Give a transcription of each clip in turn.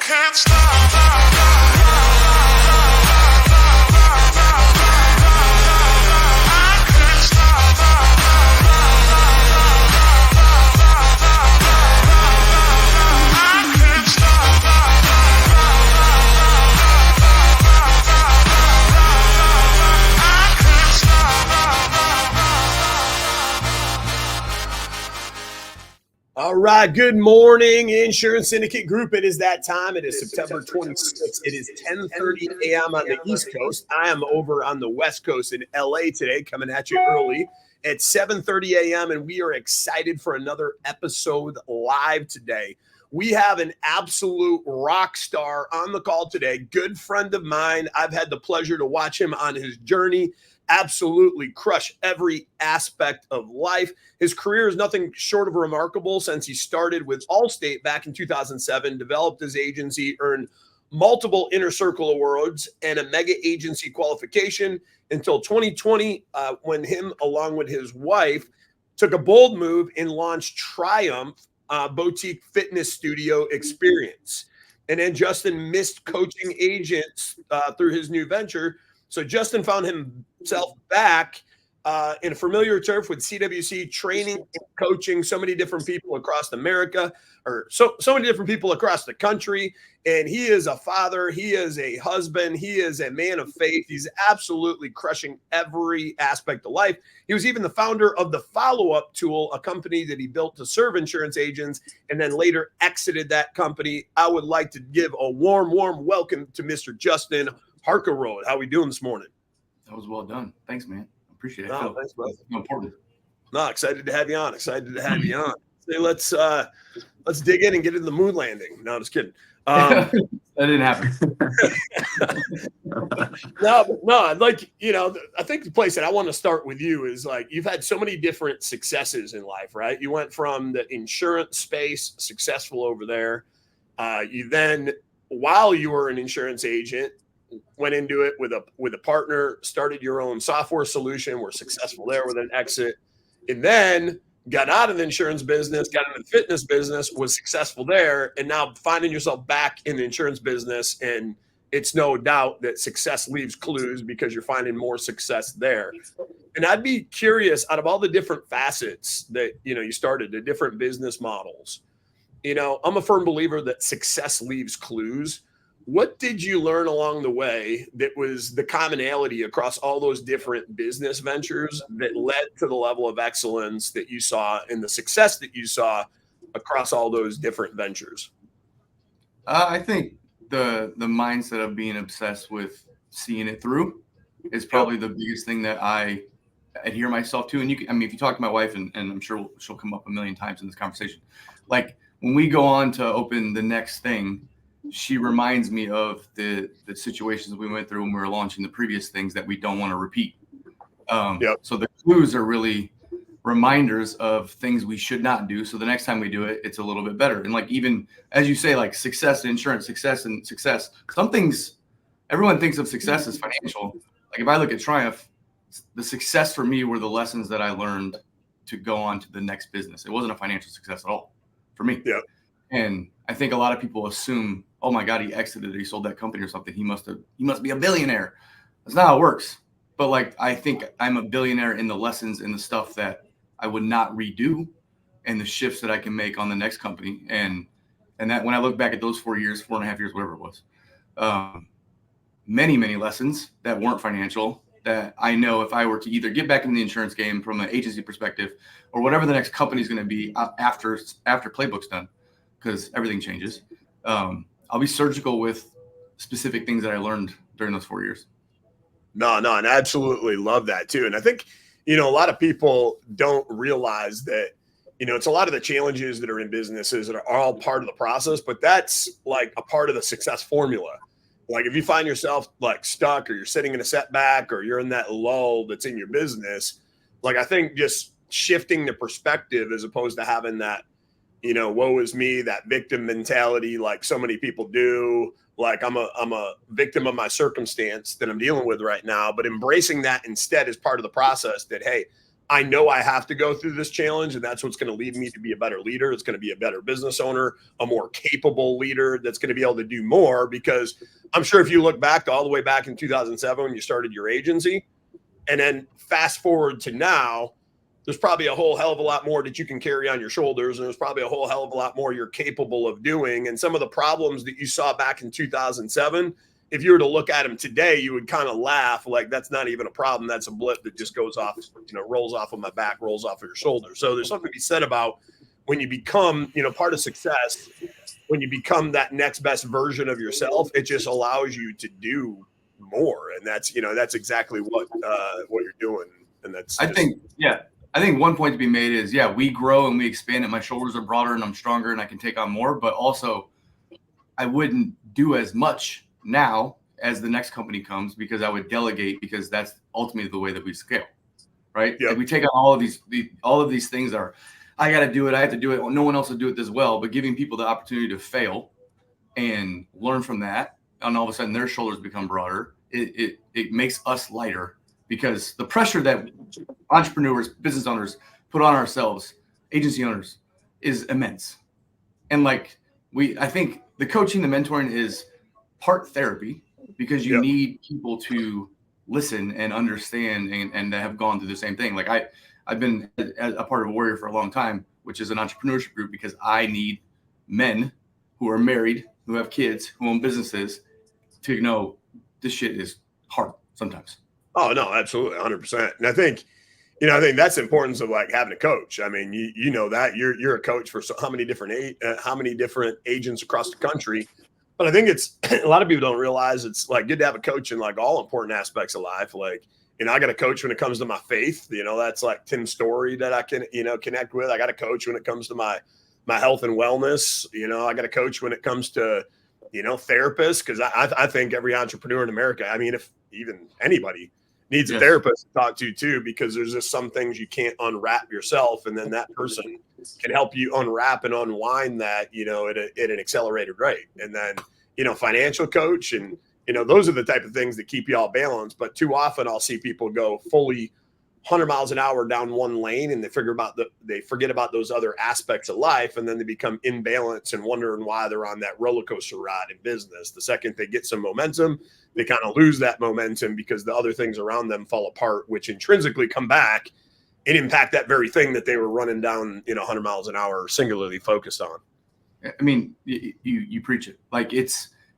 can't stop. All right. Good morning, Insurance Syndicate Group. It is that time. It is September 26th. It is 10:30 a.m. on the East Coast. I am over on the West Coast in LA today, coming at you early at 7:30 a.m. And we are excited for another episode live today. We have an absolute rock star on the call today. Good friend of mine. I've had the pleasure to watch him on his journey. Absolutely crush every aspect of life. His career is nothing short of remarkable since he started with Allstate back in 2007, developed his agency, earned multiple Inner Circle awards and a mega agency qualification until 2020 when him, along with his wife, took a bold move and launched Triumph Boutique Fitness Studio Experience. And then Justin missed coaching agents through his new venture. So Justin found himself back in a familiar turf with CWC, training and coaching so many different people across America, or so many different people across the country. And he is a father. He is a husband. He is a man of faith. He's absolutely crushing every aspect of life. He was even the founder of the Follow-Up Tool, a company that he built to serve insurance agents and then later exited that company. I would like to give a warm welcome to Mr. Justin Harkelroad. How we doing this morning? That was well done. Thanks, man. Appreciate it. No, thanks, brother. Important. No, excited to have you on. Excited to have you on. So let's dig in and get into the moon landing. No, just kidding. That didn't happen. No, like, I think the place that I want to start with you is like, you've had so many different successes in life, right? You went from the insurance space, successful over there. You then, while you were an insurance agent, went into it with a partner, started your own software solution, were successful there with an exit, and then got out of the insurance business, got into the fitness business, was successful there, and now finding yourself back in the insurance business. And it's no doubt that success leaves clues because you're finding more success there. And I'd be curious, out of all the different facets that, you started, the different business models, I'm a firm believer that success leaves clues. What did you learn along the way that was the commonality across all those different business ventures that led to the level of excellence that you saw and the success that you saw across all those different ventures? I think the mindset of being obsessed with seeing it through is probably the biggest thing that I adhere myself to. And if you talk to my wife, and I'm sure she'll come up a million times in this conversation, like when we go on to open the next thing, she reminds me of the situations we went through when we were launching the previous things that we don't want to repeat. So the clues are really reminders of things we should not do. So the next time we do it, it's a little bit better. And like, even as you say, like success in insurance, success. Some things, everyone thinks of success as financial. Like if I look at Triumph, the success for me were the lessons that I learned to go on to the next business. It wasn't a financial success at all for me. Yeah. And I think a lot of people assume, oh my God, he exited, he sold that company or something. He must be a billionaire. That's not how it works. But like, I think I'm a billionaire in the lessons and the stuff that I would not redo and the shifts that I can make on the next company. And that when I look back at those 4 years, 4.5 years, whatever it was, many lessons that weren't financial that I know if I were to either get back in the insurance game from an agency perspective or whatever the next company is going to be after Playbook's done, because everything changes. I'll be surgical with specific things that I learned during those 4 years. No, and I absolutely love that too. And I think, a lot of people don't realize that, it's a lot of the challenges that are in businesses that are all part of the process, but that's like a part of the success formula. Like if you find yourself like stuck or you're sitting in a setback or you're in that lull that's in your business, like I think just shifting the perspective as opposed to having that, woe is me, that victim mentality, like so many people do, like I'm a victim of my circumstance that I'm dealing with right now, but embracing that instead as part of the process that, hey, I know I have to go through this challenge, and that's what's going to lead me to be a better leader. It's going to be a better business owner, a more capable leader that's going to be able to do more. Because I'm sure if you look back to all the way back in 2007 when you started your agency, and then fast forward to now, there's probably a whole hell of a lot more that you can carry on your shoulders. And there's probably a whole hell of a lot more you're capable of doing. And some of the problems that you saw back in 2007, if you were to look at them today, you would kind of laugh like that's not even a problem. That's a blip that just goes off, rolls off of my back, rolls off of your shoulder. So there's something to be said about when you become, part of success, when you become that next best version of yourself, it just allows you to do more. And that's exactly what you're doing. And that's, I think one point to be made is, we grow and we expand and my shoulders are broader and I'm stronger and I can take on more, but also I wouldn't do as much now as the next company comes because I would delegate, because that's ultimately the way that we scale, right? Yep. Like we take on all of these things are, I got to do it. I have to do it. No one else will do it as well, but giving people the opportunity to fail and learn from that. And all of a sudden their shoulders become broader. It makes us lighter, because the pressure that entrepreneurs, business owners put on ourselves, agency owners, is immense. And I think the coaching, the mentoring is part therapy, because you need people to listen and understand and have gone through the same thing. Like I've been a part of Warrior for a long time, which is an entrepreneurship group, because I need men who are married, who have kids, who own businesses, to know this shit is hard sometimes. Oh no, absolutely. 100%. And I think that's the importance of having a coach. I mean, you know that you're a coach for how many different agents across the country. But I think it's a lot of people don't realize it's good to have a coach in all important aspects of life. I got a coach when it comes to my faith. That's Tim's story that I can, connect with. I got a coach when it comes to my health and wellness. I got a coach when it comes to, therapists, because I think every entrepreneur in America, I mean, if even anybody needs a therapist to talk to too, because there's just some things you can't unwrap yourself. And then that person can help you unwrap and unwind that, at an accelerated rate. And then, financial coach and, those are the type of things that keep you all balanced. But too often I'll see people go fully 100 miles an hour down one lane, and they forget about those other aspects of life. And then they become imbalanced and wondering why they're on that roller coaster ride in business. The second they get some momentum, they kind of lose that momentum because the other things around them fall apart, which intrinsically come back and impact that very thing that they were running down, 100 miles an hour singularly focused on. I mean, you preach it.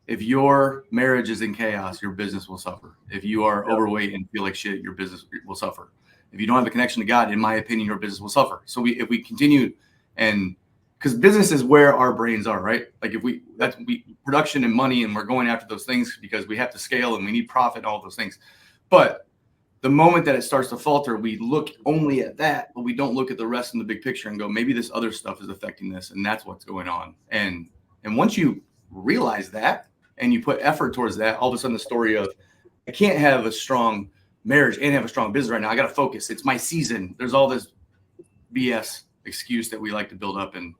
If your marriage is in chaos, your business will suffer. If you are overweight and feel like shit, your business will suffer. If you don't have a connection to God, in my opinion, your business will suffer. So if we continue, and because business is where our brains are, right? That's production and money, and we're going after those things because we have to scale and we need profit and all those things. But the moment that it starts to falter, we look only at that, but we don't look at the rest in the big picture and go, maybe this other stuff is affecting this, and that's what's going on. And once you realize that and you put effort towards that, all of a sudden the story of, I can't have a strong marriage and have a strong business right now. I got to focus. It's my season. There's all this BS excuse that we like to build up and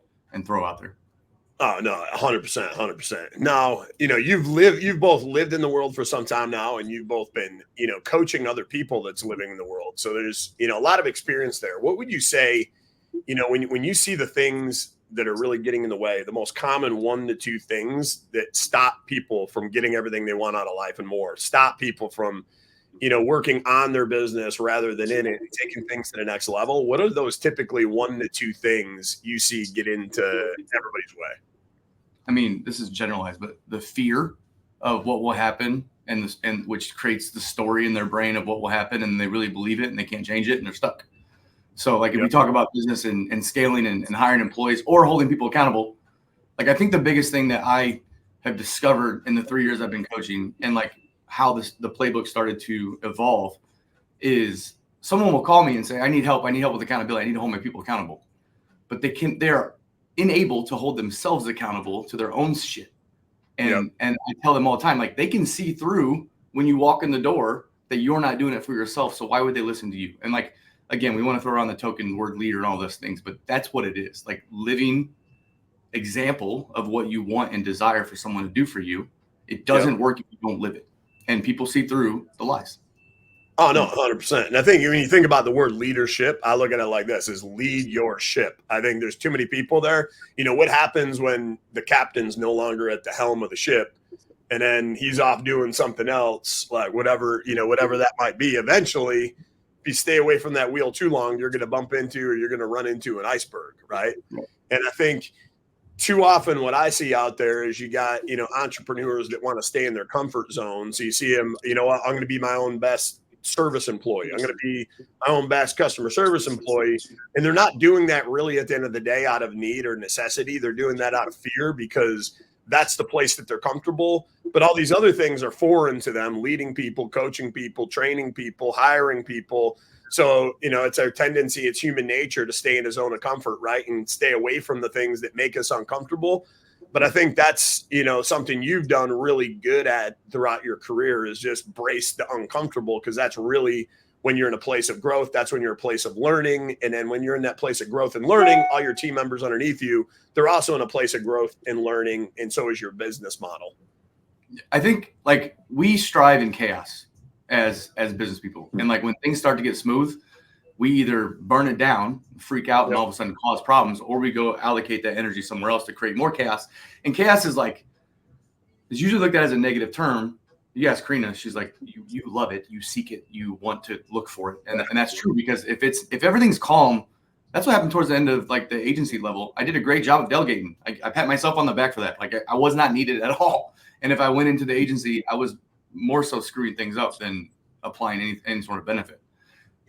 throw out there. Oh no, 100%. Now, you've both lived in the world for some time now, and you've both been, coaching other people that's living in the world. So there's, a lot of experience there. What would you say, when you see the things that are really getting in the way, the most common 1 to 2 things that stop people from getting everything they want out of life and more, stop people from, working on their business rather than in it, taking things to the next level? What are those typically 1 to 2 things you see get into everybody's way? I mean, this is generalized, but the fear of what will happen and which creates the story in their brain of what will happen, and they really believe it and they can't change it and they're stuck. So if we talk about business and scaling and hiring employees or holding people accountable, I think the biggest thing that I have discovered in the 3 years I've been coaching and how the playbook started to evolve is someone will call me and say, I need help with accountability. I need to hold my people accountable, but they're unable to hold themselves accountable to their own shit. And I tell them all the time, they can see through when you walk in the door that you're not doing it for yourself. So why would they listen to you? And again, we want to throw around the token word leader and all those things, but that's what it is. Living example of what you want and desire for someone to do for you. It doesn't work if you don't live it. And people see through the lies. Oh no, 100%. And I think when you think about the word leadership, I look at it like this: is lead your ship. I think there's too many people there. What happens when the captain's no longer at the helm of the ship, and then he's off doing something else, like whatever that might be. Eventually, if you stay away from that wheel too long, you're going to bump into or you're going to run into an iceberg, right? And I think too often what I see out there is you got, entrepreneurs that want to stay in their comfort zone. So you see them, what, I'm going to be my own best service employee. I'm going to be my own best customer service employee. And they're not doing that really at the end of the day out of need or necessity. They're doing that out of fear because that's the place that they're comfortable. But all these other things are foreign to them: leading people, coaching people, training people, hiring people. So, it's our tendency, it's human nature to stay in a zone of comfort, right? And stay away from the things that make us uncomfortable. But I think that's, something you've done really good at throughout your career, is just brace the uncomfortable, because that's really when you're in a place of growth. That's when you're in a place of learning. And then when you're in that place of growth and learning, all your team members underneath you, they're also in a place of growth and learning. And so is your business model. I think we strive in chaos as business people. And when things start to get smooth, we either burn it down, freak out, and all of a sudden cause problems, or we go allocate that energy somewhere else to create more chaos. And chaos is usually looked at as a negative term. You ask Corina, she's like, you love it, you seek it, you want to look for it. And that's true, because if everything's calm, that's what happened towards the end of the agency level. I did a great job of delegating. I pat myself on the back for that. I was not needed at all. And if I went into the agency, I was more so screwing things up than applying any sort of benefit.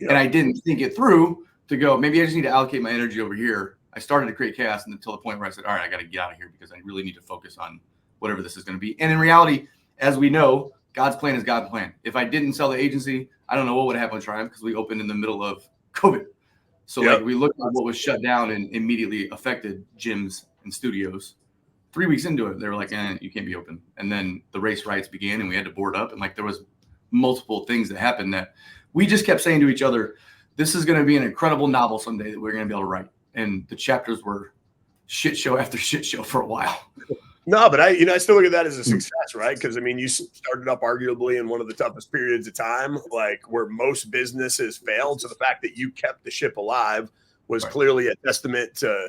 Yep. And I didn't think it through to go, maybe I just need to allocate my energy over here. I started to create chaos until the point where I said, all right, I got to get out of here, because I really need to focus on whatever this is going to be. And in reality, as we know, God's plan is God's plan. If I didn't sell the agency, I don't know what would happen with Triumph, because we opened in the middle of COVID. So we looked at what was shut down and immediately affected gyms and studios. 3 weeks into it, they were like, you can't be open. And then the race riots began, and we had to board up. And there was multiple things that happened that we just kept saying to each other, this is going to be an incredible novel someday that we're going to be able to write. And the chapters were shit show after shit show for a while. No, but I still look at that as a success, right? Because you started up arguably in one of the toughest periods of time, where most businesses failed. So the fact that you kept the ship alive was clearly a testament to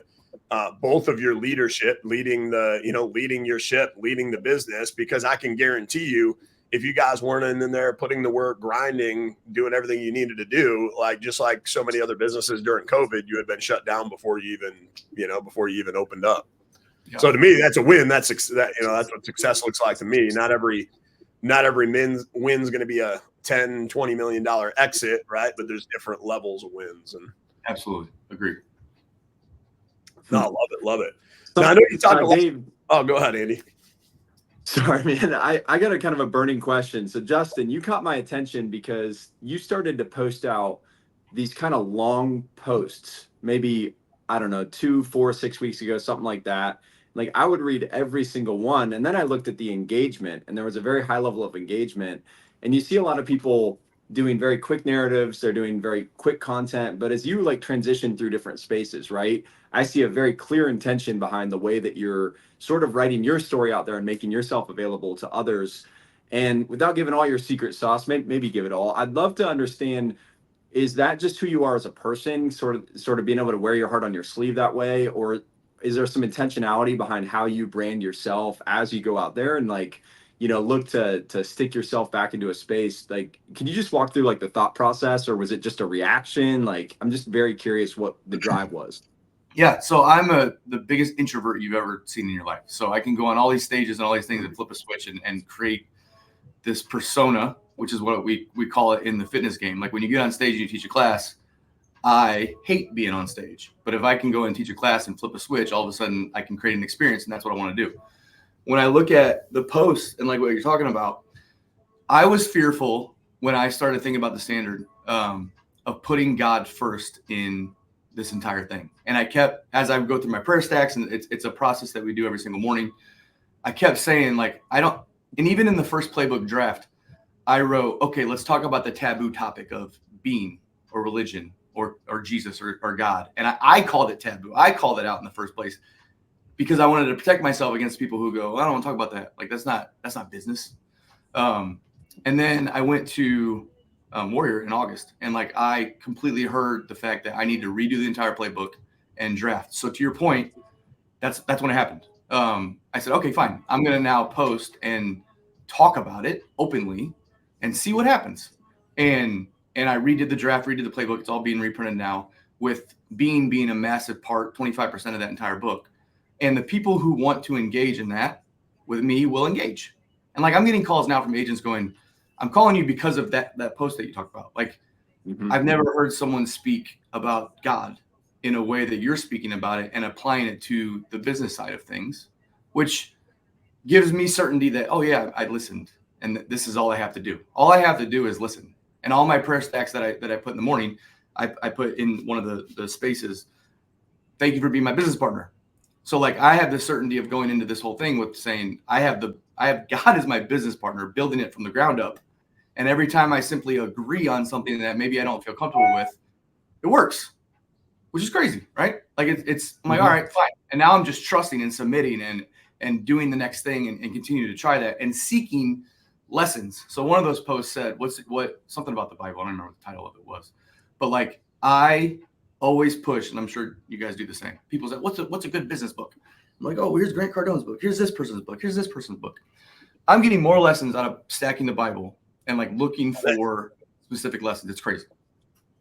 both of your leadership, leading your ship, leading the business. Because I can guarantee you, if you guys weren't in there putting the work, grinding, doing everything you needed to do, just like so many other businesses during COVID, you had been shut down before you even opened up. Yeah. So to me, that's a win. That's what success looks like to me. Not every win's going to be a $10, $20 million exit, right? But there's different levels of wins. And absolutely agree. No, love it. Now, I know you talk a lot. Dave, go ahead, Andy. Sorry, man. I got a kind of a burning question. So, Justin, you caught my attention because you started to post out these kind of long posts, maybe, I don't know, 2, 4, 6 weeks ago, something like that. I would read every single one. And then I looked at the engagement, and there was a very high level of engagement. And you see a lot of people doing very quick narratives. They're doing very quick content. But as you transition through different spaces, right? I see a very clear intention behind the way that you're sort of writing your story out there and making yourself available to others. And without giving all your secret sauce, maybe give it all, I'd love to understand, is that just who you are as a person, sort of being able to wear your heart on your sleeve that way? Or is there some intentionality behind how you brand yourself as you go out there and look to stick yourself back into a space? Can you just walk through the thought process, or was it just a reaction? I'm just very curious what the drive was. Yeah, so I'm the biggest introvert you've ever seen in your life. So I can go on all these stages and all these things and flip a switch and create this persona, which is what we call it in the fitness game. When you get on stage and you teach a class, I hate being on stage. But if I can go and teach a class and flip a switch, all of a sudden I can create an experience, and that's what I want to do. When I look at the posts and what you're talking about, I was fearful when I started thinking about the standard of putting God first in this entire thing. And I kept, as I would go through my prayer stacks, and it's a process that we do every single morning, I kept saying and even in the first playbook draft, I wrote, okay, let's talk about the taboo topic of being or religion or Jesus or God. And I called it taboo. I called it out in the first place because I wanted to protect myself against people who go, I don't want to talk about that. That's not business. And then I went to Warrior in August. And like, I completely heard the fact that I need to redo the entire playbook and draft. So to your point, that's when it happened. I said, okay, fine. I'm going to now post and talk about it openly and see what happens. And I redid the draft, redid the playbook. It's all being reprinted now, with being a massive part, 25% of that entire book. And the people who want to engage in that with me will engage. And like, I'm getting calls now from agents going, I'm calling you because of that post that you talked about. Like, I've never heard someone speak about God in a way that you're speaking about it and applying it to the business side of things, which gives me certainty that, oh yeah, I listened, and this is all I have to do. All I have to do is listen. And all my prayer stacks that I put in the morning, I put in one of the spaces, thank you for being my business partner. So like, I have the certainty of going into this whole thing with saying, I have God as my business partner, building it from the ground up. And every time I simply agree on something that maybe I don't feel comfortable with, it works, which is crazy, right? Like, I'm like, all right, fine. And now I'm just trusting and submitting and doing the next thing and continue to try that and seeking lessons. So one of those posts said, something about the Bible. I don't remember what the title of it was, but like, I always push, and I'm sure you guys do the same. People say, what's a good business book? I'm like, oh, here's Grant Cardone's book. Here's this person's book. Here's this person's book. I'm getting more lessons out of stacking the Bible and like looking for specific lessons. It's crazy.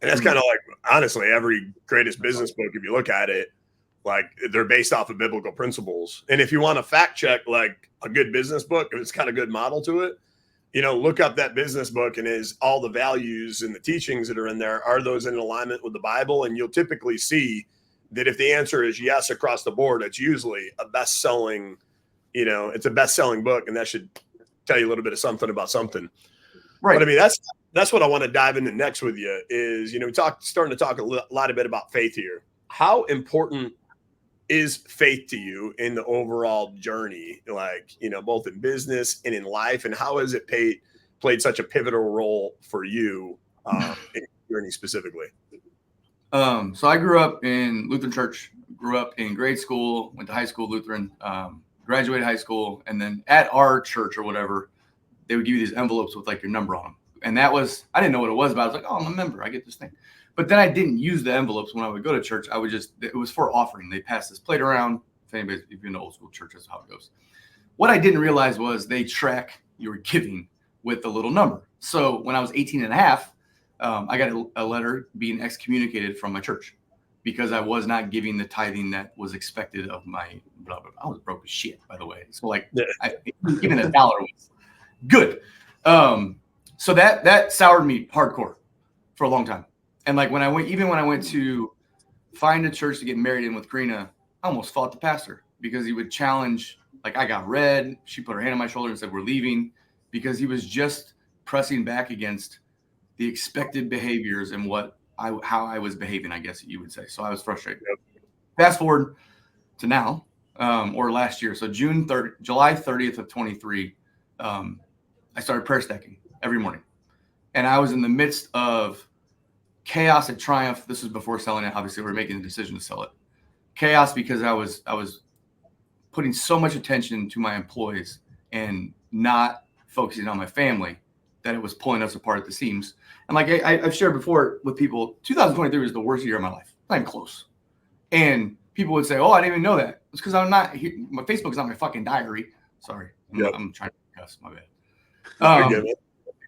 And that's kind of like, honestly, every greatest business book, if you look at it, like, they're based off of biblical principles. And if you want to fact check like a good business book, if it's got a good model to it, look up that business book, and is all the values and the teachings that are in there, are those in alignment with the Bible? And you'll typically see that if the answer is yes across the board, it's usually a best-selling, it's a best-selling book, and that should tell you a little bit of something about something. Right. But I mean, that's what I want to dive into next with you is, starting to talk a lot a bit about faith here. How important is faith to you in the overall journey, like, both in business and in life, and how has it played such a pivotal role for you in your journey specifically? So I grew up in Lutheran church, grew up in grade school, went to high school Lutheran, graduated high school, and then at our church or whatever, they would give you these envelopes with like your number on them. And I didn't know what it was, but I was like, oh, I'm a member, I get this thing. But then I didn't use the envelopes when I would go to church. It was for offering. They passed this plate around. If you've been to old school church, that's how it goes. What I didn't realize was they track your giving with the little number. So when I was 18 and a half, I got a letter being excommunicated from my church because I was not giving the tithing that was expected of my blah, blah, blah. I was broke as shit, by the way. So like, giving $1 was good. So that soured me hardcore for a long time. And like, when I went to find a church to get married in with Corina, I almost fought the pastor because he would challenge, like, I got red. She put her hand on my shoulder and said, we're leaving, because he was just pressing back against the expected behaviors and how I was behaving, I guess you would say. So I was frustrated. Fast forward to now, or last year. So July 30th of 23, I started prayer stacking every morning. And I was in the midst of chaos at Triumph. This was before selling it. Obviously, we're making the decision to sell it. Chaos because I was putting so much attention to my employees and not focusing on my family that it was pulling us apart at the seams. And like I've shared before with people, 2023 was the worst year of my life. Not even close. And people would say, oh, I didn't even know that. It's because I'm not here. My Facebook is not my fucking diary. Sorry. I'm trying to cuss. My bad.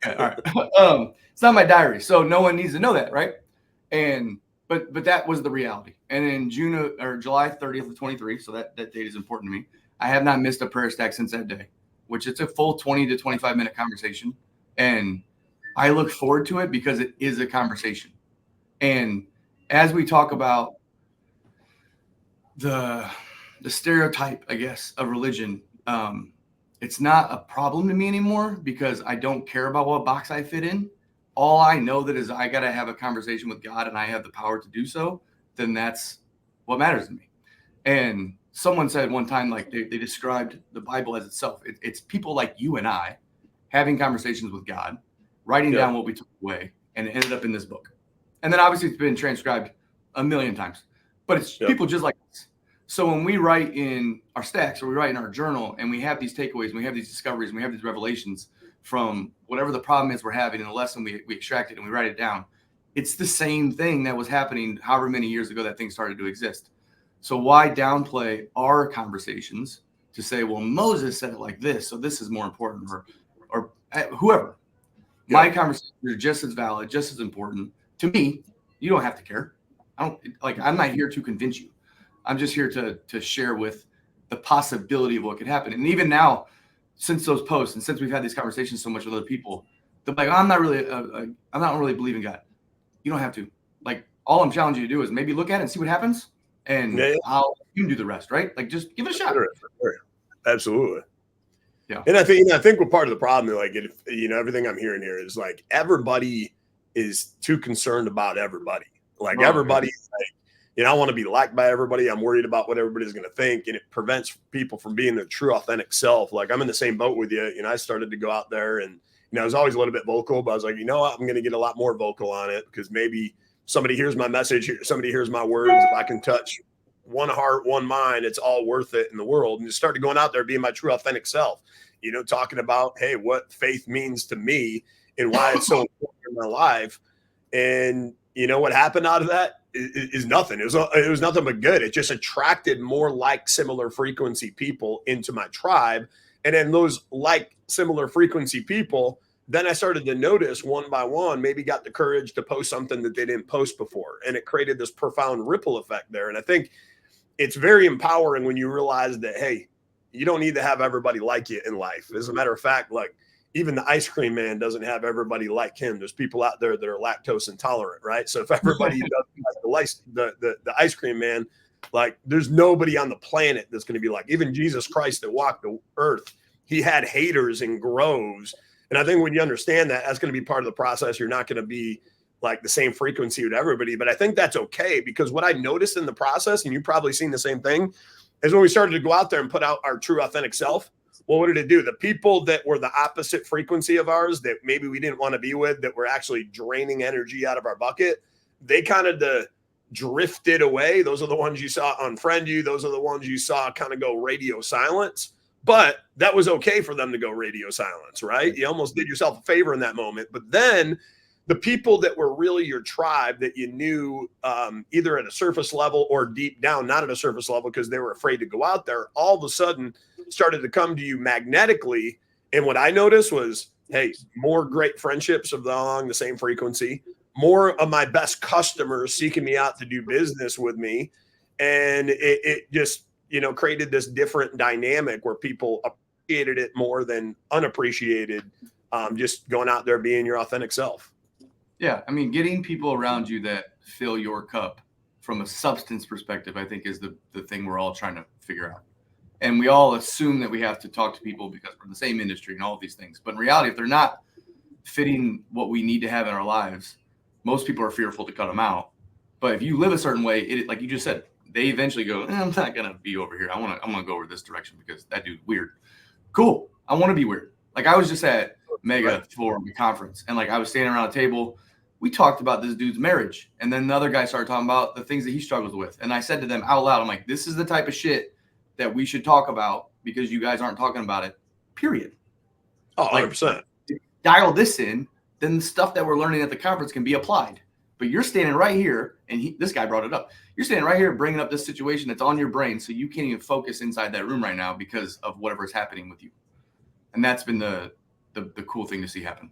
Okay, all right. It's not my diary, so no one needs to know that, right? And but that was the reality. And in July 30th of 23, so that date is important to me. I have not missed a prayer stack since that day, which it's a full 20 to 25 minute conversation, and I look forward to it because it is a conversation. And as we talk about the stereotype, I guess, of religion, it's not a problem to me anymore because I don't care about what box I fit in. All I know that is I got to have a conversation with God and I have the power to do so, then that's what matters to me. And someone said one time, like they described the Bible as itself. It's people like you and I having conversations with God, writing down what we took away, and it ended up in this book. And then obviously it's been transcribed a million times, but it's people just like us. So when we write in our stacks or we write in our journal and we have these takeaways, and we have these discoveries, and we have these revelations from whatever the problem is we're having in the lesson, we extract it and we write it down. It's the same thing that was happening however many years ago that thing started to exist. So why downplay our conversations to say, well, Moses said it like this, so this is more important, or whoever. Yeah. My conversations are just as valid, just as important to me. You don't have to care. I'm not here to convince you. I'm just here to share with the possibility of what could happen. And even now, since those posts and since we've had these conversations so much with other people, they're like, I'm not really believing God. You don't have to. Like, all I'm challenging you to do is maybe look at it and see what happens, and you can do the rest, right? Like, just give it a shot. Sure. Absolutely. Yeah. And I think what part of the problem, like, everything I'm hearing here is like everybody is too concerned about everybody. Like everybody, like, I want to be liked by everybody. I'm worried about what everybody's going to think, and it prevents people from being their true, authentic self. Like, I'm in the same boat with you. I started to go out there, and I was always a little bit vocal, but I was like, you know what? I'm going to get a lot more vocal on it, because maybe somebody hears my message, somebody hears my words. If I can touch one heart, one mind, it's all worth it in the world. And just started going out there, being my true, authentic self. Talking about, hey, what faith means to me and why it's so important in my life. And what happened out of that is nothing. It was nothing but good. It just attracted more like similar frequency people into my tribe. And then those like similar frequency people, then I started to notice one by one, maybe got the courage to post something that they didn't post before. And it created this profound ripple effect there. And I think it's very empowering when you realize that, hey, you don't need to have everybody like you in life. As a matter of fact, like, even the ice cream man doesn't have everybody like him. There's people out there that are lactose intolerant, right? So if everybody doesn't like the ice cream man, like, there's nobody on the planet that's going to be like, even Jesus Christ that walked the earth, he had haters in groves. And I think when you understand that, that's going to be part of the process. You're not going to be like the same frequency with everybody. But I think that's okay, because what I noticed in the process, and you've probably seen the same thing, is when we started to go out there and put out our true, authentic self. Well, what did it do? The people that were the opposite frequency of ours, that maybe we didn't want to be with, that were actually draining energy out of our bucket, they kind of drifted away. Those are the ones you saw unfriend you. Those are the ones you saw kind of go radio silence. But that was okay for them to go radio silence, right? You almost did yourself a favor in that moment. But then the people that were really your tribe, that you knew either at a surface level or deep down, not at a surface level because they were afraid to go out there, all of a sudden started to come to you magnetically. And what I noticed was, hey, more great friendships along the same frequency, more of my best customers seeking me out to do business with me. And it just, created this different dynamic where people appreciated it more than unappreciated, just going out there being your authentic self. Yeah. I mean, getting people around you that fill your cup from a substance perspective, I think, is the thing we're all trying to figure out. And we all assume that we have to talk to people because we're in the same industry and all of these things. But in reality, if they're not fitting what we need to have in our lives, most people are fearful to cut them out. But if you live a certain way, like you just said, they eventually go, I'm not going to be over here. I'm going to go over this direction because that dude's weird. Cool. I want to be weird. Like, I was just at Mega for the conference, and like, I was standing around a table. We talked about this dude's marriage. And then the other guy started talking about the things that he struggles with. And I said to them out loud, I'm like, this is the type of shit that we should talk about because you guys aren't talking about it, period. Oh, 100%. Like, dial this in, then the stuff that we're learning at the conference can be applied. But you're standing right here, and this guy brought it up. You're standing right here bringing up this situation that's on your brain, so you can't even focus inside that room right now because of whatever's happening with you. And that's been the cool thing to see happen.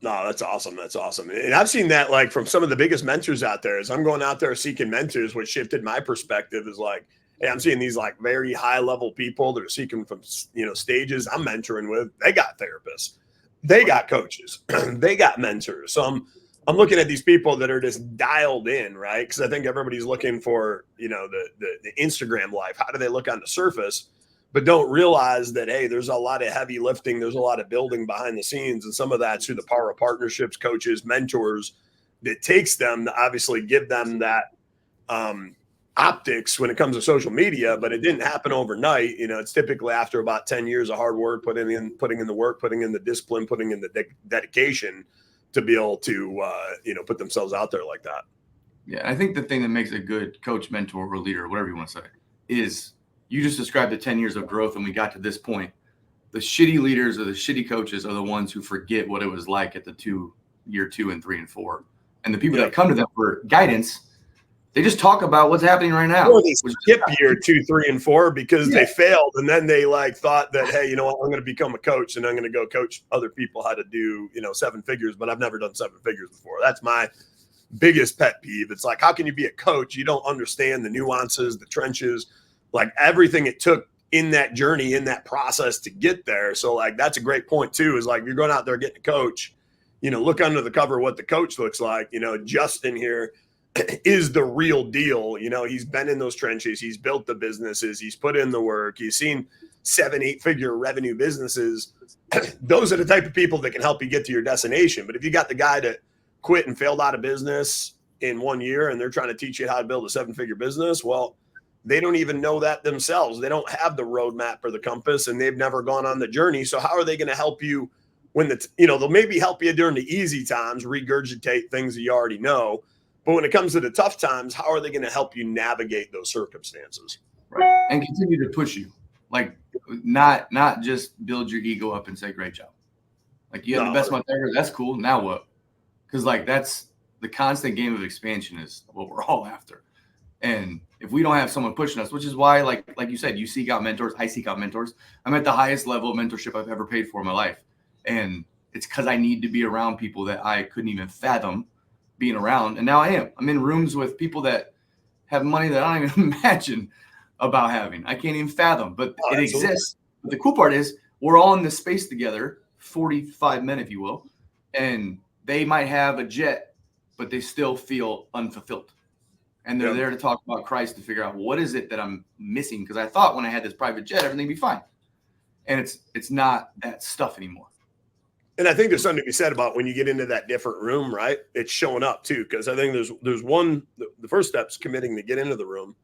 No, that's awesome. That's awesome. And I've seen that, like, from some of the biggest mentors out there. As I'm going out there seeking mentors, what shifted my perspective is like, hey, I'm seeing these like very high level people that are seeking from, stages I'm mentoring with. They got therapists, they got coaches, they got mentors. So I'm looking at these people that are just dialed in, right? Because I think everybody's looking for, the Instagram life. How do they look on the surface? But don't realize that, hey, there's a lot of heavy lifting. There's a lot of building behind the scenes. And some of that's through the power of partnerships, coaches, mentors, that takes them to obviously give them that optics when it comes to social media. But it didn't happen overnight. It's typically after about 10 years of hard work, putting in the work, putting in the discipline, putting in the dedication to be able to, put themselves out there like that. Yeah. I think the thing that makes a good coach, mentor, or leader, whatever you want to say, is you just described the 10 years of growth and we got to this point. The shitty leaders or the shitty coaches are the ones who forget what it was like at the year 2 and 3 and 4. And the people that come to them for guidance, they just talk about what's happening right now. Or they skip year 2, 3, and 4 because they failed. And then they like thought that, hey, you know what, I'm going to become a coach and I'm going to go coach other people how to do, 7 figures, but I've never done 7 figures before. That's my biggest pet peeve. It's like, how can you be a coach? You don't understand the nuances, the trenches, like everything it took in that journey, in that process to get there. So like, that's a great point too, is like, you're going out there getting a coach, look under the cover what the coach looks like. Justin here is the real deal. He's been in those trenches. He's built the businesses. He's put in the work. He's seen 7-8 figure revenue businesses. Those are the type of people that can help you get to your destination. But if you got the guy that quit and failed out of business in 1 year and they're trying to teach you how to build a 7-figure business, well, they don't even know that themselves. They don't have the roadmap or the compass, and they've never gone on the journey. So how are they going to help you when they'll maybe help you during the easy times, regurgitate things that you already know. But when it comes to the tough times, how are they going to help you navigate those circumstances? Right. And continue to push you. Like not just build your ego up and say, great job. Like you have the best month ever. That's cool. Now what? Because like that's the constant game of expansion is what we're all after. And if we don't have someone pushing us, which is why, like you said, you seek out mentors. I seek out mentors. I'm at the highest level of mentorship I've ever paid for in my life. And it's because I need to be around people that I couldn't even fathom being around. And now I am. I'm in rooms with people that have money that I don't even imagine about having. I can't even fathom, but it exists. But the cool part is we're all in this space together, 45 men, if you will, and they might have a jet, but they still feel unfulfilled. And they're there to talk about Christ, to figure out what is it that I'm missing. Because I thought when I had this private jet, everything would be fine. And it's not that stuff anymore. And I think there's something to be said about when you get into that different room, right? It's showing up too. Because I think there's one, the first step is committing to get into the room.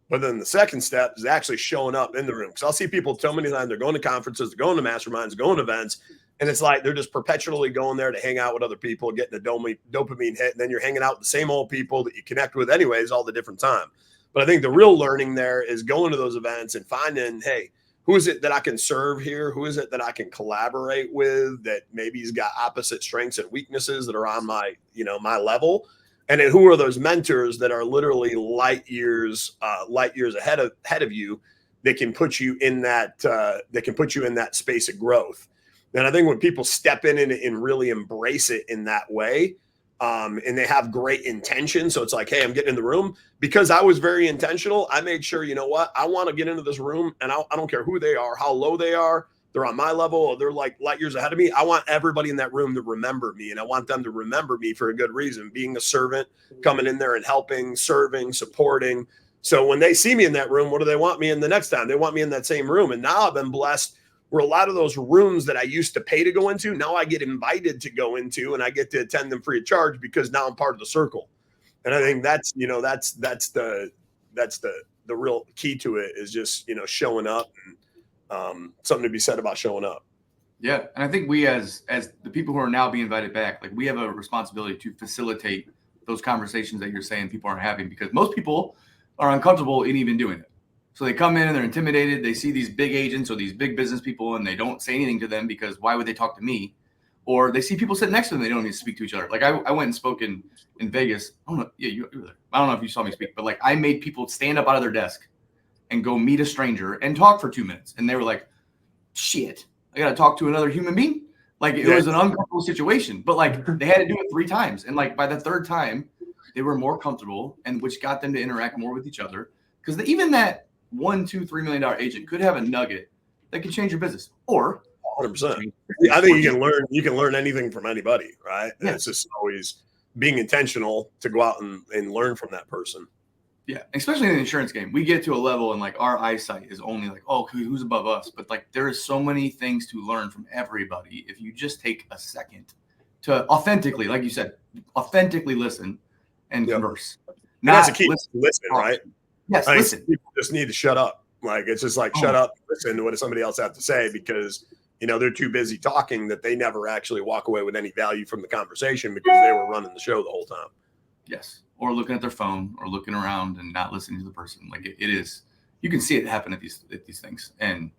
But then the second step is actually showing up in the room. Because I'll see people so many times they're going to conferences, they're going to masterminds, going to events. And it's like they're just perpetually going there to hang out with other people, getting a dopamine hit. And then you're hanging out with the same old people that you connect with anyways all the different time. But I think the real learning there is going to those events and finding, hey, who is it that I can serve here? Who is it that I can collaborate with that maybe has got opposite strengths and weaknesses that are on my, my level? And then who are those mentors that are literally light years ahead of you that can put you in that space of growth? And I think when people step in and really embrace it in that way, and they have great intention. So it's like, hey, I'm getting in the room because I was very intentional. I made sure, you know what, I want to get into this room and I don't care who they are, how low they are. They're on my level or they're like light years ahead of me. I want everybody in that room to remember me. And I want them to remember me for a good reason, being a servant, coming in there and helping, serving, supporting. So when they see me in that room, what do they want me in the next time? They want me in that same room. And now I've been blessed where a lot of those rooms that I used to pay to go into, now I get invited to go into and I get to attend them free of charge because now I'm part of the circle. And I think that's the real key to it is just, showing up and something to be said about showing up. Yeah. And I think we as the people who are now being invited back, like we have a responsibility to facilitate those conversations that you're saying people aren't having because most people are uncomfortable in even doing it. So they come in and they're intimidated. They see these big agents or these big business people and they don't say anything to them because why would they talk to me? Or they see people sit next to them. They don't even speak to each other. Like I went and spoke in Vegas. I don't know. Yeah, you were there. I don't know if you saw me speak, but like I made people stand up out of their desk and go meet a stranger and talk for 2 minutes. And they were like, shit, I got to talk to another human being. Like it was an uncomfortable situation, but like they had to do it 3 times. And like by the 3rd time they were more comfortable and which got them to interact more with each other. Because even that $1, $2, $3 million agent could have a nugget that could change your business or 100%. I think you can learn anything from anybody, right? And it's just always being intentional to go out and learn from that person. Yeah. Especially in the insurance game, we get to a level and like our eyesight is only like, oh, who's above us? But like, there is so many things to learn from everybody. If you just take a second to authentically, like you said, authentically listen and converse. That's a key. Listen, right? Yes, listen. People just need to shut up. Like it's just like shut up, listen to what somebody else has to say because they're too busy talking that they never actually walk away with any value from the conversation because they were running the show the whole time. Yes, or looking at their phone or looking around and not listening to the person. Like it is you can see it happen at these things. And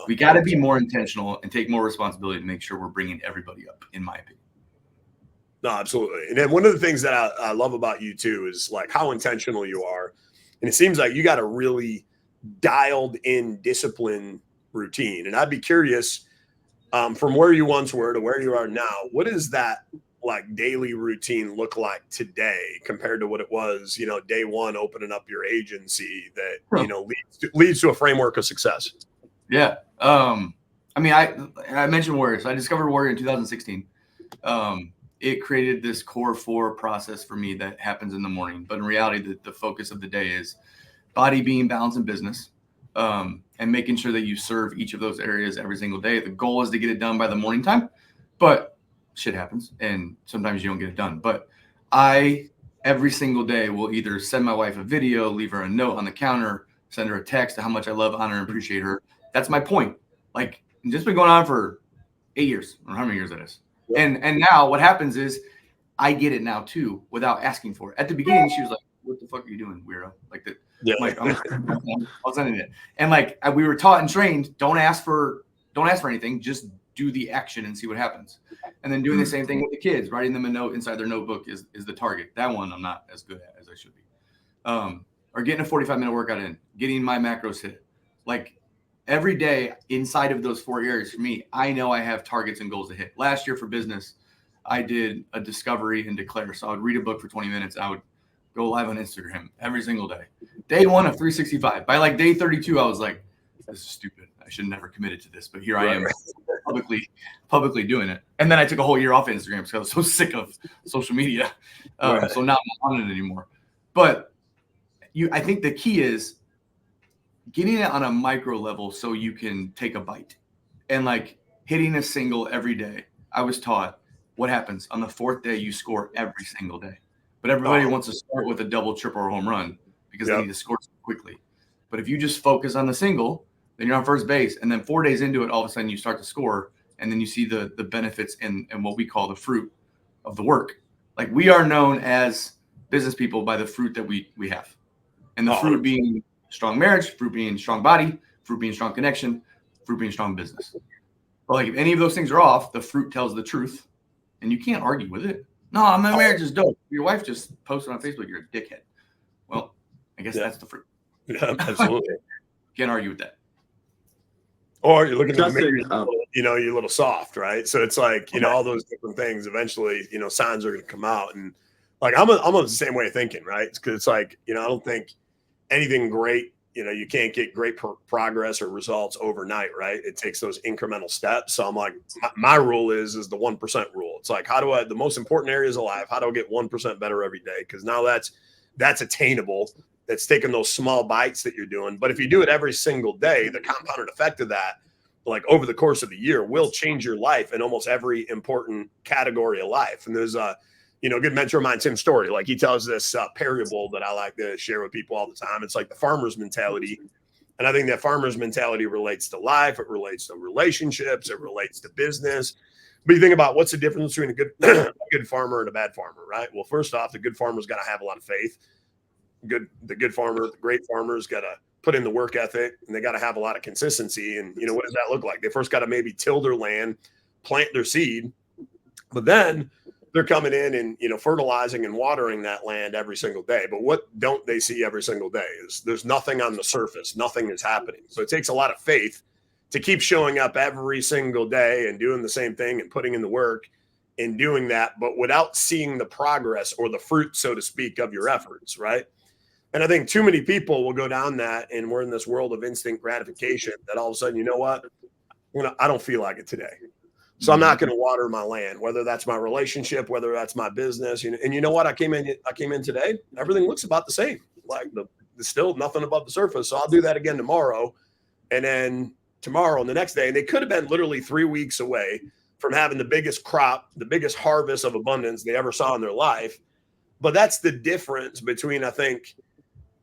we got to be more intentional and take more responsibility to make sure we're bringing everybody up, in my opinion. No, absolutely. And then one of the things that I love about you too is like how intentional you are. And it seems like you got a really dialed in discipline routine. And I'd be curious, from where you once were to where you are now, what does that like daily routine look like today compared to what it was, day one, opening up your agency that, leads to a framework of success? Yeah. I mean, I mentioned Warrior. So I discovered Warrior in 2016. It created this core 4 process for me that happens in the morning. But in reality, the focus of the day is body, being, balance, and business, and making sure that you serve each of those areas every single day. The goal is to get it done by the morning time, but shit happens, and sometimes you don't get it done. But I, every single day, will either send my wife a video, leave her a note on the counter, send her a text to how much I love, honor, and appreciate her. That's my point. Like, it's just been going on for 8 years, or how many years that is. And now what happens is I get it now too, without asking for it. At the beginning, she was like, "What the fuck are you doing, weirdo?" Like that. Yeah. Like I was sending it, and like we were taught and trained, don't ask for anything, just do the action and see what happens. And then doing the same thing with the kids, writing them a note inside their notebook is the target. That one I'm not as good at as I should be. Or getting a 45-minute workout in, getting my macros hit. Like every day inside of those 4 areas for me, I know I have targets and goals to hit. Last year for business, I did a discovery and declare. So I would read a book for 20 minutes. I would go live on Instagram every single day. Day 1 of 365. By like day 32, I was like, this is stupid. I should have never committed to this, but here I am publicly doing it. And then I took a whole year off Instagram because I was so sick of social media. So now I'm not on it anymore. But I think the key is getting it on a micro level so you can take a bite, and like hitting a single every day. I was taught what happens on the 4th day, you score every single day, but everybody wants to start with a double, triple, or home run because they need to score quickly. But if you just focus on the single, then you're on first base. And then 4 days into it, all of a sudden you start to score, and then you see the benefits and what we call the fruit of the work. Like we are known as business people by the fruit that we have, and the fruit being strong marriage, fruit being strong body, fruit being strong connection, fruit being strong business. But like if any of those things are off, the fruit tells the truth, and you can't argue with it. No, my marriage is dope. Your wife just posted on Facebook, you're a dickhead. Well, I guess that's the fruit. Yeah, absolutely. Can't argue with that. Or you're looking at you're a little soft, right? So it's like, all those different things. Eventually, signs are going to come out, and like I'm on the same way of thinking, right? Because it's like, I don't think anything great, you can't get great progress or results overnight, right? It takes those incremental steps. So I'm like, my rule is the 1% rule. It's like, how do I, the most important areas of life, how do I get 1% better every day? Because now that's attainable. That's taking those small bites that you're doing. But if you do it every single day, the compounded effect of that, like over the course of the year, will change your life in almost every important category of life. And there's a good mentor of mine, Tim Story, like he tells this parable that I like to share with people all the time. It's like the farmer's mentality. And I think that farmer's mentality relates to life. It relates to relationships. It relates to business. But you think about what's the difference between a good farmer and a bad farmer, right? Well, first off, the good farmer's got to have a lot of faith. The great farmer's got to put in the work ethic, and they got to have a lot of consistency. And, what does that look like? They first got to maybe till their land, plant their seed, but then they're coming in and, fertilizing and watering that land every single day. But what don't they see every single day is there's nothing on the surface. Nothing is happening. So it takes a lot of faith to keep showing up every single day and doing the same thing and putting in the work and doing that, but without seeing the progress or the fruit, so to speak, of your efforts, right? And I think too many people will go down that, and we're in this world of instant gratification that all of a sudden, I don't feel like it today. So I'm not going to water my land, whether that's my relationship, whether that's my business. And you know what? I came in today. Everything looks about the same. Like there's still nothing above the surface. So I'll do that again tomorrow. And then tomorrow and the next day. And they could have been literally 3 weeks away from having the biggest crop, the biggest harvest of abundance they ever saw in their life. But that's the difference between, I think,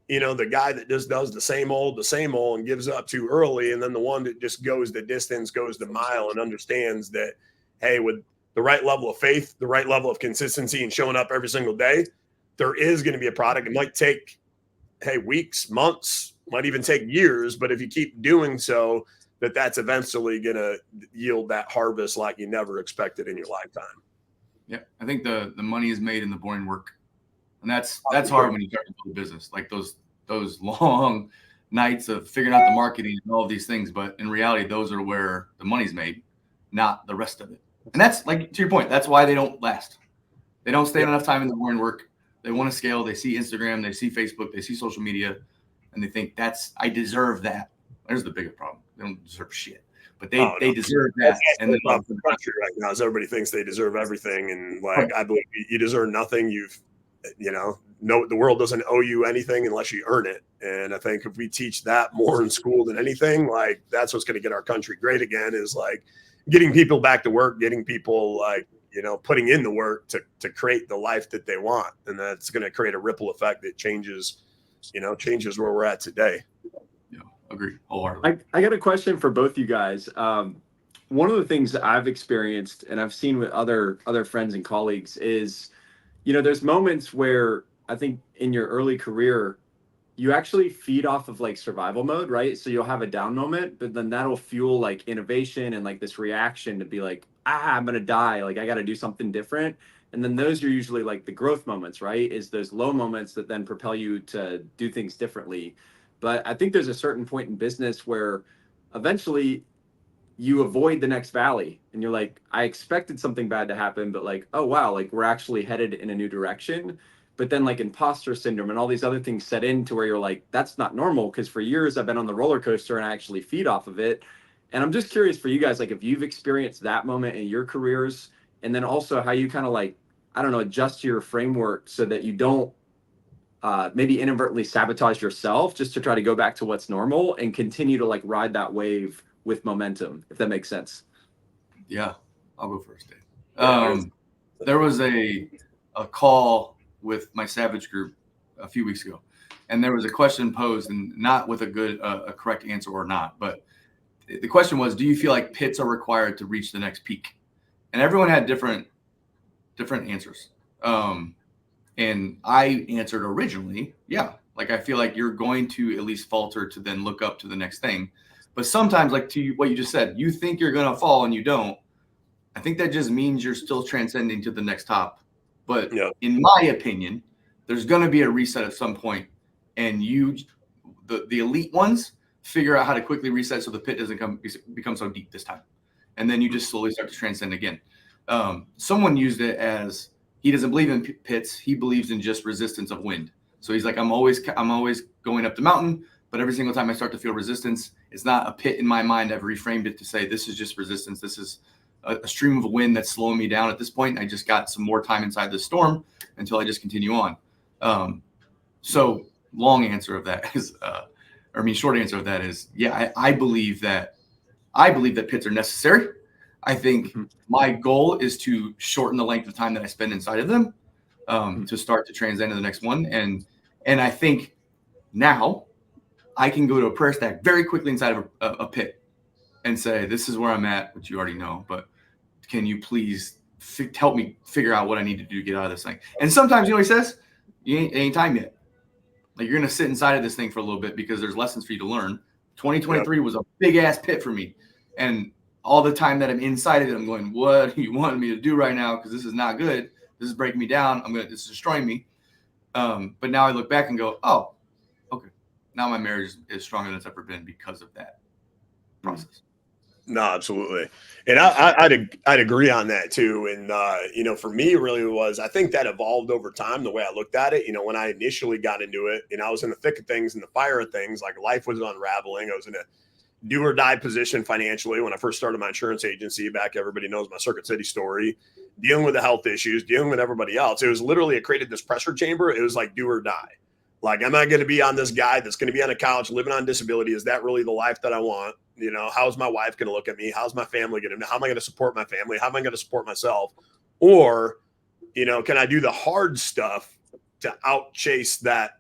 the guy that just does the same old and gives up too early. And then the one that just goes the distance, goes the mile, and understands that, hey, with the right level of faith, the right level of consistency and showing up every single day, there is going to be a product. It might take, weeks, months, Might even take years, but if you keep doing so, that's eventually going to yield that harvest like you never expected in your lifetime. Yeah, I think the money is made in the boring work, and that's hard when you start to build a business, like those long nights of figuring out the marketing and all of these things. But in reality, those are where the money's made, not the rest of it. And that's, like, to your point, that's why they don't last. They don't stay enough time in the boring work. They want to scale. They see Instagram, they see Facebook, they see social media, and they think I deserve that. There's the bigger problem. They don't deserve shit, but they deserve that. And the country right now is everybody thinks they deserve everything, and like I believe you deserve nothing. The world doesn't owe you anything unless you earn it. And I think if we teach that more in school than anything, like that's what's going to get our country great again, is like getting people back to work, getting people like, putting in the work to create the life that they want. And that's going to create a ripple effect that changes where we're at today. Yeah, agree wholeheartedly. I got a question for both you guys. One of the things that I've experienced and I've seen with other friends and colleagues is, there's moments where I think in your early career, you actually feed off of like survival mode, right? So you'll have a down moment, but then that'll fuel like innovation and like this reaction to be like, I'm going to die. Like I got to do something different. And then those are usually like the growth moments, right? Is those low moments that then propel you to do things differently. But I think there's a certain point in business where eventually you avoid the next valley and you're like, I expected something bad to happen, but like, oh wow, like we're actually headed in a new direction. But then like imposter syndrome and all these other things set in to where you're like, that's not normal, because for years I've been on the roller coaster and I actually feed off of it. And I'm just curious for you guys, like if you've experienced that moment in your careers, and then also how you kind of like, I don't know, adjust your framework so that you don't maybe inadvertently sabotage yourself just to try to go back to what's normal and continue to like ride that wave with momentum, if that makes sense. Yeah, I'll go first, Dave. There was a call with my Savage group a few weeks ago, and there was a question posed, and not with a correct answer or not, but the question was, do you feel like pits are required to reach the next peak? And everyone had different answers. And I answered originally, yeah, like I feel like you're going to at least falter to then look up to the next thing. But sometimes, like to what you just said, you think you're going to fall and you don't. I think that just means you're still transcending to the next top. But in my opinion, there's going to be a reset at some point, and the elite ones figure out how to quickly reset so the pit doesn't become so deep this time. And then you just slowly start to transcend again. Someone used it as, he doesn't believe in pits. He believes in just resistance of wind. So he's like, I'm always going up the mountain, but every single time I start to feel resistance, it's not a pit in my mind. I've reframed it to say, this is just resistance. This is a stream of wind that's slowing me down at this point. I just got some more time inside the storm until I just continue on. So long answer of that is, short answer of that is, yeah, I believe that pits are necessary. I think my goal is to shorten the length of time that I spend inside of them, to start to transcend to the next one. And I think now I can go to a prayer stack very quickly inside of a pit and say, this is where I'm at, which you already know, but can you please help me figure out what I need to do to get out of this thing? And sometimes, you know what he says? It ain't time yet. Like, you're going to sit inside of this thing for a little bit because there's lessons for you to learn. 2023 was a big ass pit for me. And all the time that I'm inside of it, I'm going, what do you want me to do right now? Because this is not good. This is breaking me down. This is destroying me. But now I look back and go, oh, okay. Now my marriage is stronger than it's ever been because of that process. No, absolutely. And I'd agree on that too. And, for me, really was, I think that evolved over time, the way I looked at it. When I initially got into it, I was in the thick of things, in the fire of things, like life was unraveling. I was in a do or die position financially when I first started my insurance agency back. Everybody knows my Circuit City story, dealing with the health issues, dealing with everybody else. It was literally, it created this pressure chamber. It was like do or die. Like, am I going to be on this guy that's going to be on a couch living on disability? Is that really the life that I want? How's my wife going to look at me? How's my family going to, how am I going to support my family? How am I going to support myself? Or, can I do the hard stuff to outchase that,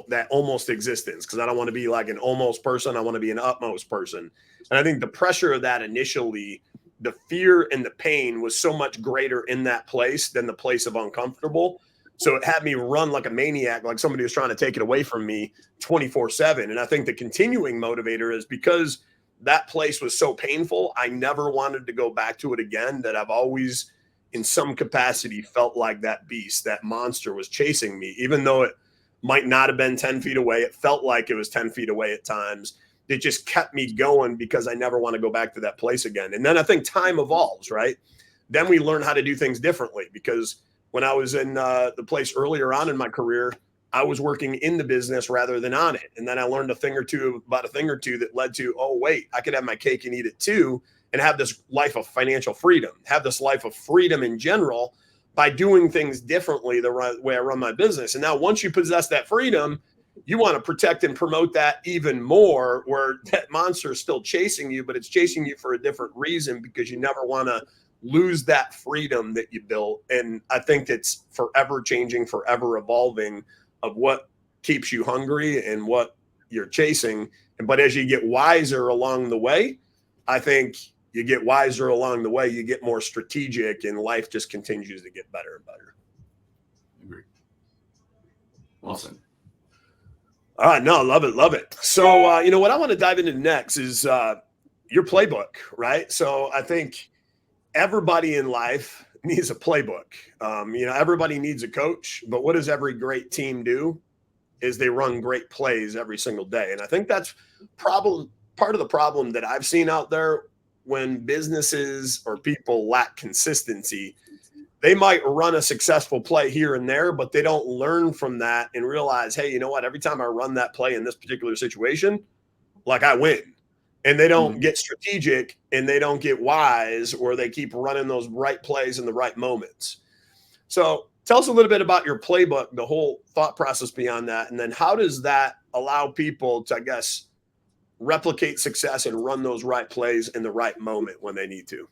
that almost existence? Because I don't want to be like an almost person. I want to be an utmost person. And I think the pressure of that initially, the fear and the pain was so much greater in that place than the place of uncomfortable, So it had me run like a maniac, like somebody was trying to take it away from me 24/7. And I think the continuing motivator is because that place was so painful. I never wanted to go back to it again, that I've always in some capacity felt like that beast, that monster was chasing me, even though it might not have been 10 feet away. It felt like it was 10 feet away at times. It just kept me going because I never want to go back to that place again. And then I think time evolves, right? Then we learn how to do things differently, because when I was in the place earlier on in my career, I was working in the business rather than on it. And then I learned about a thing or two that led to, oh, wait, I could have my cake and eat it too, and have this life of financial freedom, have this life of freedom in general by doing things differently the way I run my business. And now once you possess that freedom, you want to protect and promote that even more, where that monster is still chasing you, but it's chasing you for a different reason, because you never want to lose that freedom that you built. And I think it's forever changing, forever evolving of what keeps you hungry and what you're chasing. But as you get wiser along the way, I think you get wiser along the way, you get more strategic, and life just continues to get better and better. Agree. Well said. All right. No, love it. Love it. So, what I want to dive into next is your playbook, right? So I think everybody in life needs a playbook. Everybody needs a coach, but what does every great team do is they run great plays every single day. And I think that's part of the problem that I've seen out there when businesses or people lack consistency. They might run a successful play here and there, but they don't learn from that and realize, hey, you know what? Every time I run that play in this particular situation, like, I win. And they don't get strategic, and they don't get wise, or they keep running those right plays in the right moments. So tell us a little bit about your playbook, the whole thought process beyond that. And then how does that allow people to, I guess, replicate success and run those right plays in the right moment when they need to?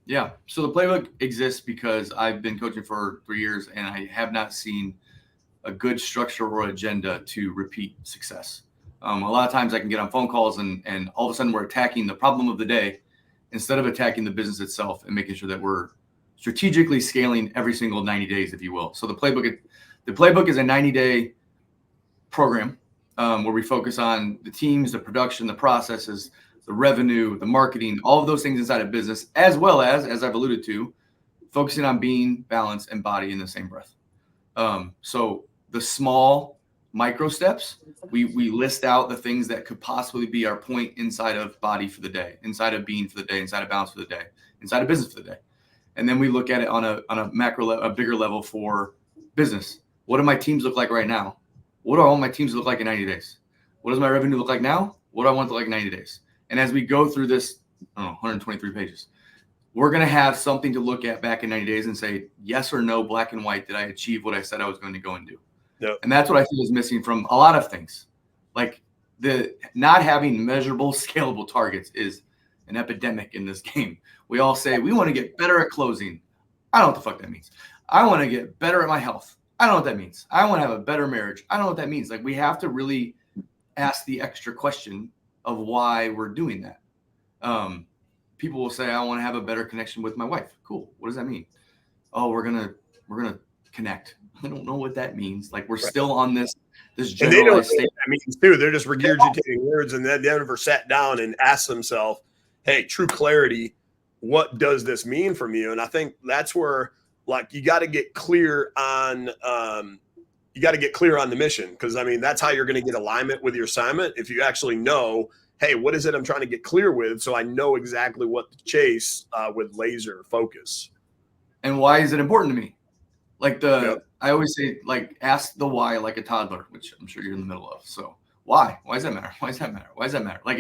Yeah. So the playbook exists because I've been coaching for 3 years, and I have not seen a good structure or agenda to repeat success. A lot of times I can get on phone calls and all of a sudden we're attacking the problem of the day instead of attacking the business itself and making sure that we're strategically scaling every single 90 days, if you will. So the playbook is a 90-day program where we focus on the teams, the production, the processes, the revenue, the marketing, all of those things inside of business, as well as I've alluded to, focusing on being, balance, and body in the same breath. So the small micro steps, we list out the things that could possibly be our point inside of body for the day, inside of being for the day, inside of balance for the day, inside of business for the day. And then we look at it on a macro, a bigger level for business. What do my teams look like right now? What do I want my teams to look like in 90 days? What does my revenue look like now? What do I want to look like in 90 days? And as we go through this, 123 pages, we're going to have something to look at back in 90 days and say, yes or no, black and white, did I achieve what I said I was going to go and do? Yep. And that's what I feel is missing from a lot of things. Like the not having measurable, scalable targets is an epidemic in this game. We all say we want to get better at closing. I don't know what the fuck that means. I want to get better at my health. I don't know what that means. I want to have a better marriage. I don't know what that means. Like, we have to really ask the extra question of why we're doing that. People will say, I want to have a better connection with my wife. Cool. What does that mean? Oh, we're gonna connect. I don't know what that means. Like, we're still on this generalized and they don't know state. what that means too. They're just regurgitating words, and they never sat down and asked themselves, hey, true clarity, what does this mean from you? And I think that's where, like, you got to get clear on the mission, because I mean, that's how you're going to get alignment with your assignment. If you actually know, hey, what is it I'm trying to get clear with, so I know exactly what to chase with laser focus. And why is it important to me? Like Yep. I always say, like, ask the why like a toddler, which I'm sure you're in the middle of. So why? Why does that matter? Why does that matter? Why does that matter? Like,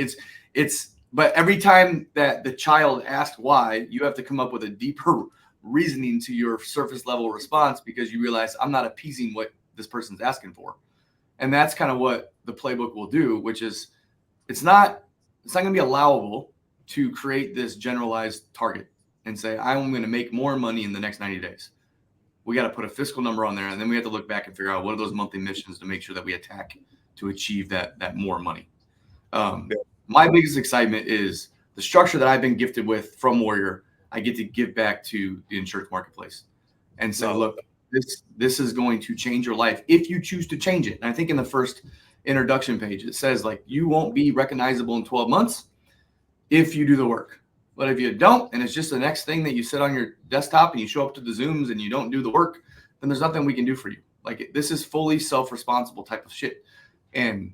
but every time that the child asks why, you have to come up with a deeper reasoning to your surface level response, because you realize I'm not appeasing what this person's asking for. And that's kind of what the playbook will do, which is it's not going to be allowable to create this generalized target and say, I'm going to make more money in the next 90 days. We got to put a fiscal number on there, and then we have to look back and figure out what are those monthly missions to make sure that we attack to achieve that more money. My biggest excitement is the structure that I've been gifted with from Warrior. I get to give back to the insurance marketplace and say, look, this is going to change your life if you choose to change it. And I think in the first introduction page, it says like, you won't be recognizable in 12 months if you do the work. But if you don't, and it's just the next thing that you sit on your desktop and you show up to the Zooms and you don't do the work, then there's nothing we can do for you. Like, this is fully self-responsible type of shit. And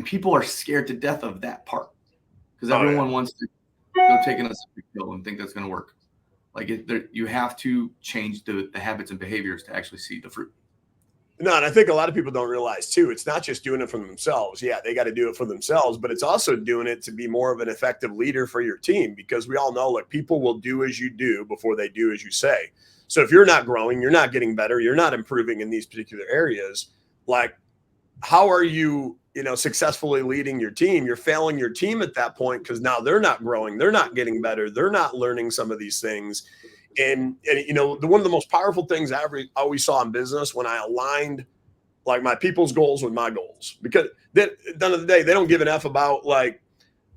people are scared to death of that part because everyone wants to go take an pill and think that's going to work. Like, you have to change the habits and behaviors to actually see the fruit. No, and I think a lot of people don't realize too, it's not just doing it for themselves. Yeah, they got to do it for themselves, but it's also doing it to be more of an effective leader for your team, because we all know, like, people will do as you do before they do as you say. So if you're not growing, you're not getting better, you're not improving in these particular areas, like, how are you, successfufully leading your team? You're failing your team at that point because now they're not growing, they're not getting better, they're not learning some of these things. And one of the most powerful things I always saw in business when I aligned like my people's goals with my goals, because at the end of the day, they don't give an F about like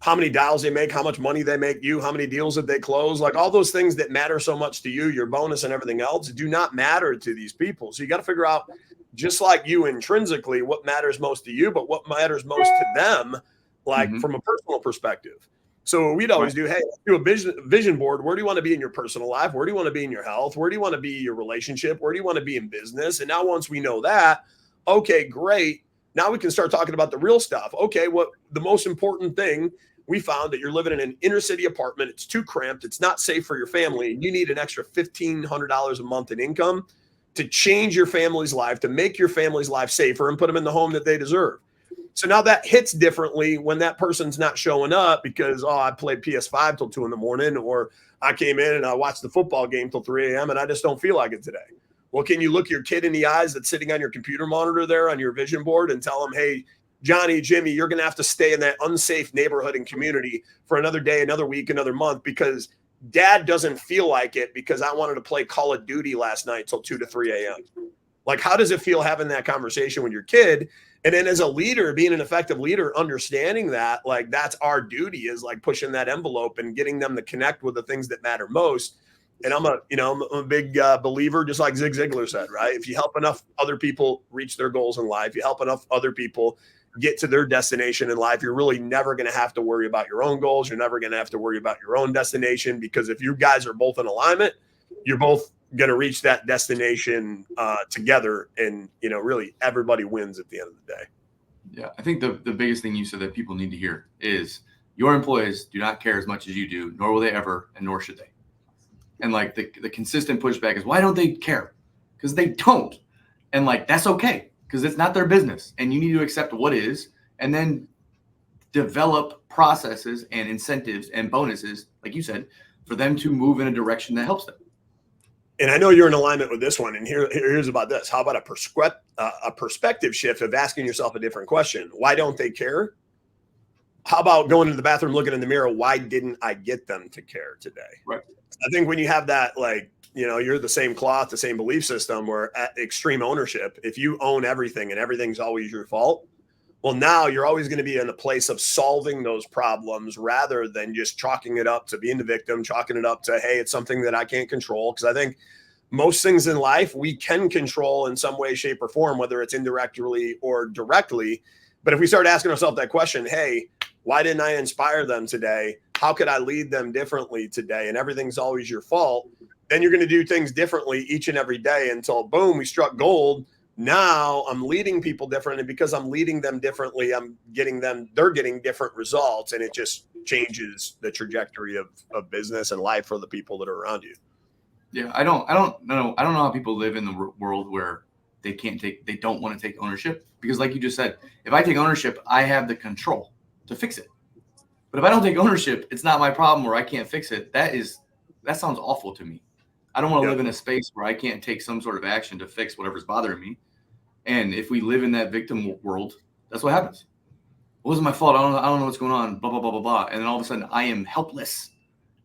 how many dials they make, how much money they make you, how many deals that they close, like all those things that matter so much to you, your bonus and everything else do not matter to these people. So you got to figure out, just like you intrinsically, what matters most to you, but what matters most to them, like from a personal perspective. So we'd always do, hey, do a vision board. Where do you want to be in your personal life? Where do you want to be in your health? Where do you want to be in your relationship? Where do you want to be in business? And now once we know that, okay, great. Now we can start talking about the real stuff. Okay, what the most important thing we found that you're living in an inner city apartment. It's too cramped. It's not safe for your family. And you need an extra $1,500 a month in income to change your family's life, to make your family's life safer and put them in the home that they deserve. So now that hits differently when that person's not showing up because, I played PS5 till 2 a.m, or I came in and I watched the football game till 3 a.m. and I just don't feel like it today. Well, can you look your kid in the eyes that's sitting on your computer monitor there on your vision board and tell them, hey, Johnny, Jimmy, you're going to have to stay in that unsafe neighborhood and community for another day, another week, another month, because dad doesn't feel like it because I wanted to play Call of Duty last night till 2 to 3 a.m. Like, how does it feel having that conversation with your kid? And then as a leader, being an effective leader, understanding that, like, that's our duty, is like pushing that envelope and getting them to connect with the things that matter most. And I'm a big believer, just like Zig Ziglar said, right? If you help enough other people reach their goals in life, you help enough other people get to their destination in life, you're really never going to have to worry about your own goals. You're never going to have to worry about your own destination, because if you guys are both in alignment, you're both going to reach that destination together. And, really everybody wins at the end of the day. Yeah. I think the biggest thing you said that people need to hear is your employees do not care as much as you do, nor will they ever, and nor should they. And like the consistent pushback is, why don't they care? Because they don't. And like, that's okay, because it's not their business. And you need to accept what is, and then develop processes and incentives and bonuses, like you said, for them to move in a direction that helps them. And I know you're in alignment with this one. And here's about this. How about a perspective shift of asking yourself a different question? Why don't they care? How about going to the bathroom, looking in the mirror? Why didn't I get them to care today? Right. I think when you have that, like, you're the same cloth, the same belief system, where at extreme ownership, if you own everything and everything's always your fault, well, now you're always going to be in a place of solving those problems rather than just chalking it up to being the victim, chalking it up to, hey, it's something that I can't control. Because I think most things in life we can control in some way, shape, or form, whether it's indirectly or directly. But if we start asking ourselves that question, hey, why didn't I inspire them today? How could I lead them differently today? And everything's always your fault. Then you're going to do things differently each and every day until, boom, we struck gold. Now I'm leading people different. And because I'm leading them differently, they're getting different results. And it just changes the trajectory of business and life for the people that are around you. Yeah. I don't know how people live in the world where they don't want to take ownership, because like you just said, if I take ownership, I have the control to fix it. But if I don't take ownership, it's not my problem, or I can't fix it. That sounds awful to me. I don't want to live in a space where I can't take some sort of action to fix whatever's bothering me. And if we live in that victim world, that's what happens. It wasn't my fault. I don't know what's going on, blah, blah, blah, blah, blah. And then all of a sudden I am helpless.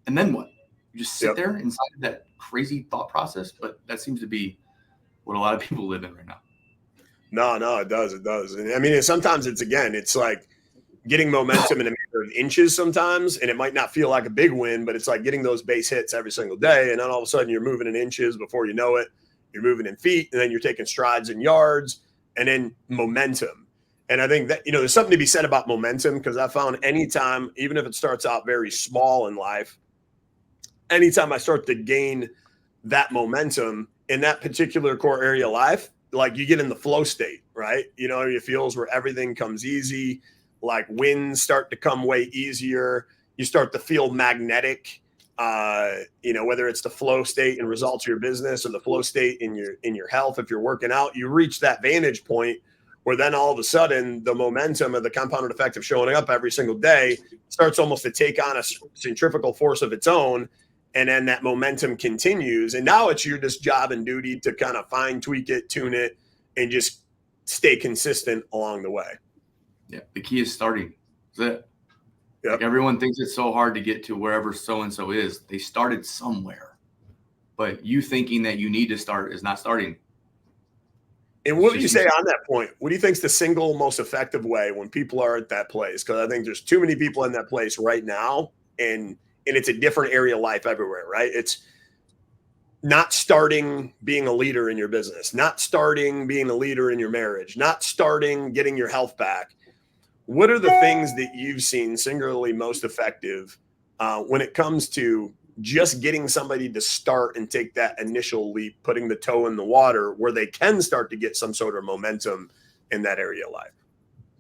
And then what? You just sit there inside of that crazy thought process. But that seems to be what a lot of people live in right now. No, it does. It does. And I mean, sometimes it's like getting momentum in a matter of inches sometimes, and it might not feel like a big win, but it's like getting those base hits every single day. And then all of a sudden you're moving in inches before you know it. you're moving in feet, and then you're taking strides in yards, and then momentum. And I think that, there's something to be said about momentum, because I found anytime, even if it starts out very small in life, anytime I start to gain that momentum in that particular core area of life, like you get in the flow state, right? It feels where everything comes easy, like wins start to come way easier. You start to feel magnetic, whether it's the flow state and results of your business or the flow state in your health. If you're working out, you reach that vantage point where then all of a sudden the momentum of the compounded effect of showing up every single day starts almost to take on a centrifugal force of its own. And then that momentum continues. And now it's your just job and duty to kind of fine tweak it, tune it, and just stay consistent along the way. Yeah. The key is starting. That's it. Yep. Like everyone thinks it's so hard to get to wherever so-and-so is. They started somewhere. But you thinking that you need to start is not starting. And what do you say on that point? What do you think is the single most effective way when people are at that place? Because I think there's too many people in that place right now, and it's a different area of life everywhere, right? It's not starting being a leader in your business, not starting being a leader in your marriage, not starting getting your health back. What are the things that you've seen singularly most effective when it comes to just getting somebody to start and take that initial leap, putting the toe in the water where they can start to get some sort of momentum in that area of life?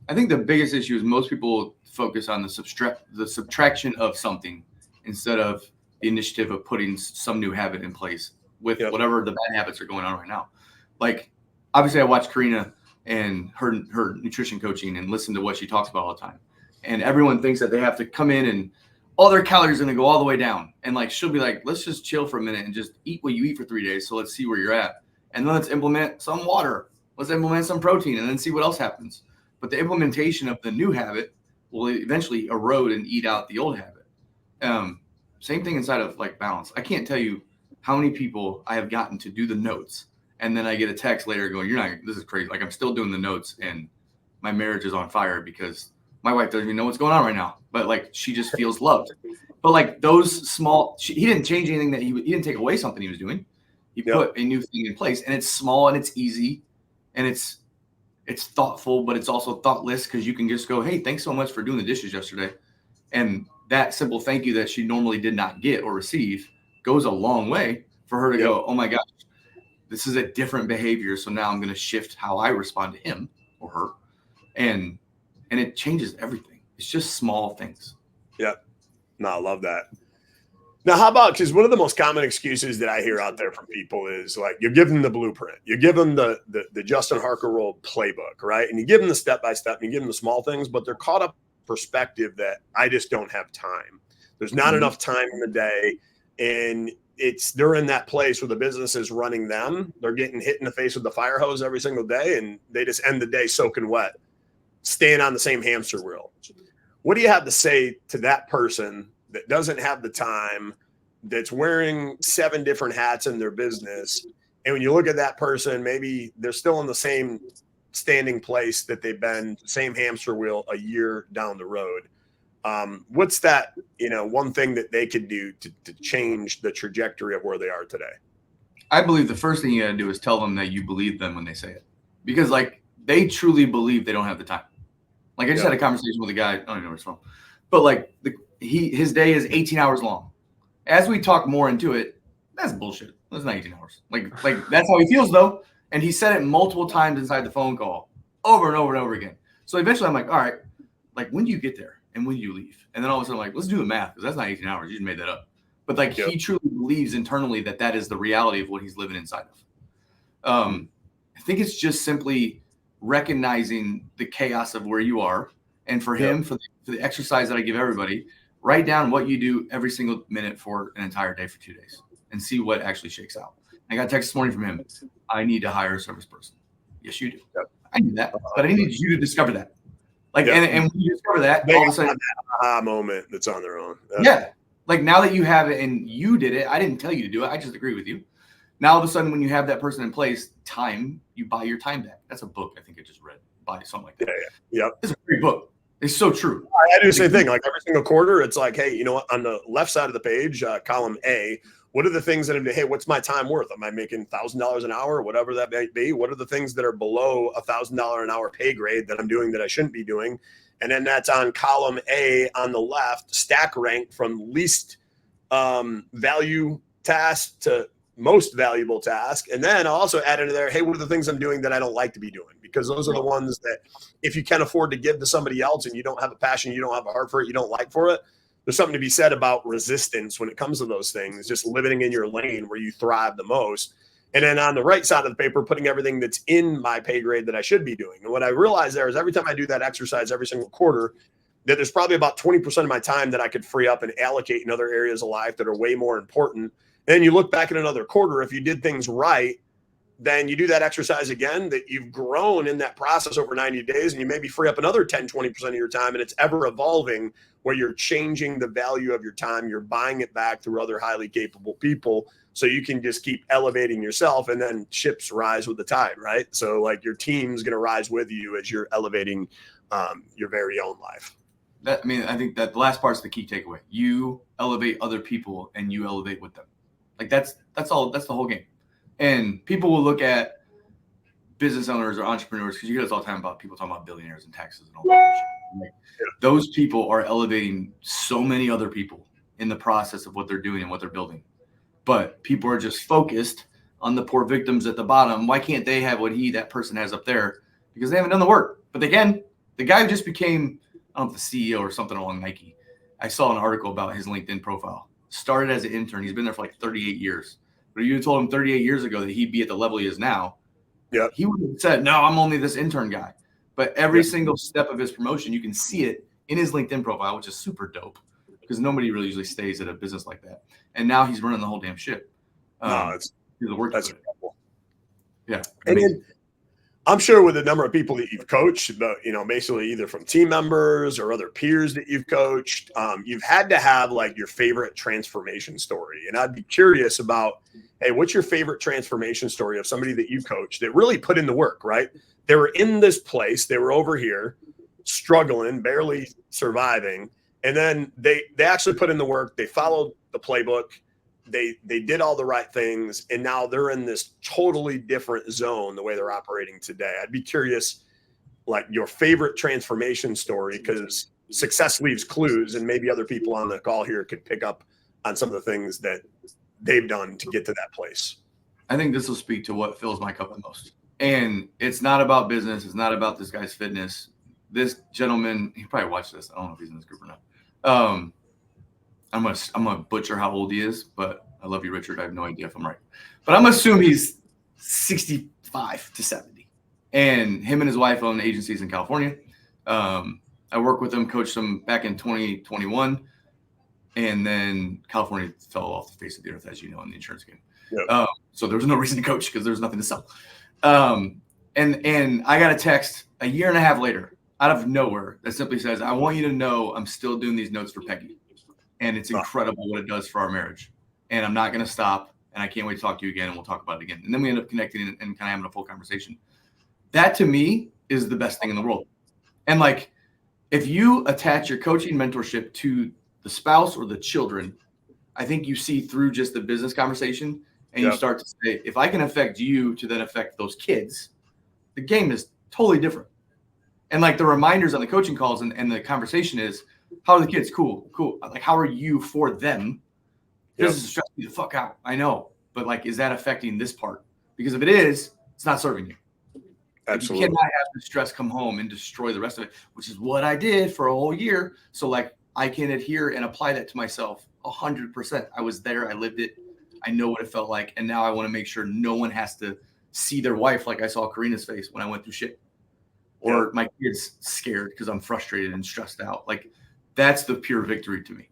I think the biggest issue is most people focus on the subtraction of something instead of the initiative of putting some new habit in place with whatever the bad habits are going on right now. Like, obviously I watch Corina and her nutrition coaching and listen to what she talks about all the time. And everyone thinks that they have to come in and all their calories are going to go all the way down. And like, she'll be like, let's just chill for a minute and just eat what you eat for 3 days. So let's see where you're at. And then let's implement some water. Let's implement some protein and then see what else happens. But the implementation of the new habit will eventually erode and eat out the old habit. Same thing inside of like balance. I can't tell you how many people I have gotten to do the notes. And then I get a text later going, this is crazy. Like, I'm still doing the notes and my marriage is on fire because my wife doesn't even know what's going on right now. But like, she just feels loved. But like those small, he didn't change anything that he didn't take away something he was doing. He put a new thing in place, and it's small and it's easy and it's thoughtful, but it's also thoughtless because you can just go, hey, thanks so much for doing the dishes yesterday. And that simple thank you that she normally did not get or receive goes a long way for her to go, oh my gosh, this is a different behavior. So now I'm going to shift how I respond to him or her. And it changes everything. It's just small things. Yeah. No, I love that. Now, how about, because one of the most common excuses that I hear out there from people is like, you give them the blueprint, you give them the Justin Harkelroad playbook, right? And you give them the step-by-step, and you give them the small things, but they're caught up in perspective that I just don't have time. There's not enough time in the day. And they're in that place where the business is running them. They're getting hit in the face with the fire hose every single day, and they just end the day soaking wet, staying on the same hamster wheel. What do you have to say to that person that doesn't have the time, that's wearing 7 different hats in their business? And when you look at that person, maybe they're still in the same standing place that they've been, same hamster wheel a year down the road. What's that, one thing that they could do to change the trajectory of where they are today? I believe the first thing you got to do is tell them that you believe them when they say it, because like they truly believe they don't have the time. Like, I just had a conversation with a guy, I don't even know where it's from, but like his day is 18 hours long. As we talk more into it, that's bullshit. That's not 18 hours. Like that's how he feels though. And he said it multiple times inside the phone call over and over and over again. So eventually I'm like, all right, like, when do you get there and when do you leave? And then all of a sudden I'm like, let's do the math, because that's not 18 hours. You just made that up. But like, he truly believes internally that is the reality of what he's living inside of. I think it's just simply recognizing the chaos of where you are. And for him, for the exercise that I give everybody, write down what you do every single minute for an entire day for 2 days and see what actually shakes out. I got a text this morning from him. I need to hire a service person. Yes, you do. I knew that, but I need you to discover that. Like, and when you discover that, all of a sudden, that aha moment that's on their own. Like, now that you have it and you did it, I didn't tell you to do it. I just agree with you. Now, all of a sudden, when you have that person in place, you buy your time back. That's a book I think I just read. Buy something like that. It's a great book. It's so true. I do the same thing. Like every single quarter, it's like, hey, you know what? On the left side of the page, column A, what are the things that hey, what's my time worth? Am I making $1,000 an hour, or whatever that may be? What are the things that are below $1,000 an hour pay grade that I'm doing that I shouldn't be doing? And then that's on column A on the left, stack rank from least value task to most valuable task. And then I'll also add into there, hey, what are the things I'm doing that I don't like to be doing? Because those are the ones that if you can afford to give to somebody else and you don't have a passion, you don't have a heart for it, you don't like for it, there's something to be said about resistance when it comes to those things, just living in your lane where you thrive the most. And then on the right side of the paper, putting everything that's in my pay grade that I should be doing. And what I realized there is every time I do that exercise every single quarter, that there's probably about 20% of my time that I could free up and allocate in other areas of life that are way more important. And then you look back at another quarter, if you did things right, then you do that exercise again, that you've grown in that process over 90 days, and you maybe free up another 10, 20% of your time, and it's ever evolving where you're changing the value of your time. You're buying it back through other highly capable people so you can just keep elevating yourself, and then ships rise with the tide, right? So like your team's going to rise with you as you're elevating your very own life. I think that the last part's the key takeaway. You elevate other people and you elevate with them. Like that's all. That's the whole game. And people will look at business owners or entrepreneurs, because you hear this all the time about people talking about billionaires and taxes and all that shit. Like, those people are elevating so many other people in the process of what they're doing and what they're building. But people are just focused on the poor victims at the bottom. Why can't they have what that person has up there? Because they haven't done the work. But they can. The guy who just became, I don't know, the CEO or something along Nike. I saw an article about his LinkedIn profile. Started as an intern. He's been there for like 38 years. But if you told him 38 years ago that he'd be at the level he is now, he would have said, no, I'm only this intern guy. But every single step of his promotion, you can see it in his LinkedIn profile, which is super dope because nobody really usually stays at a business like that. And now he's running the whole damn ship. That's incredible. Yeah. And then I'm sure with the number of people that you've coached, but, basically either from team members or other peers that you've coached, you've had to have like your favorite transformation story. And I'd be curious about, hey, what's your favorite transformation story of somebody that you coached that really put in the work, right? They were in this place, they were over here struggling, barely surviving. And then they actually put in the work. They followed the playbook. They did all the right things, and now they're in this totally different zone the way they're operating today. I'd be curious, like your favorite transformation story, because success leaves clues, and maybe other people on the call here could pick up on some of the things that they've done to get to that place. I think this will speak to what fills my cup the most. And it's not about business. It's not about this guy's fitness. This gentleman, he probably watched this. I don't know if he's in this group or not. I'm gonna butcher how old he is, but I love you, Richard. I have no idea if I'm right, but I'm gonna assume he's 65 to 70. And him and his wife own agencies in California. I worked with them, coached them back in 2021, and then California fell off the face of the earth, as you know, in the insurance game. Yep. So there was no reason to coach because there was nothing to sell. And I got a text a year and a half later out of nowhere that simply says, I want you to know I'm still doing these notes for Peggy. And it's incredible what it does for our marriage. And I'm not going to stop. And I can't wait to talk to you again. And we'll talk about it again. And then we end up connecting and kind of having a full conversation. That to me is the best thing in the world. And like, if you attach your coaching mentorship to the spouse or the children, I think you see through just the business conversation and you start to say, if I can affect you to then affect those kids, the game is totally different. And like the reminders on the coaching calls and the conversation is, how are the kids? Cool. Like, how are you for them? This is stressing me the fuck out. I know. But like, is that affecting this part? Because if it is, it's not serving you. Absolutely. You cannot have the stress come home and destroy the rest of it, which is what I did for a whole year. So like, I can adhere and apply that to myself 100%. I was there. I lived it. I know what it felt like. And now I want to make sure no one has to see their wife like I saw Corina's face when I went through shit. Or my kids scared because I'm frustrated and stressed out. Like, that's the pure victory to me.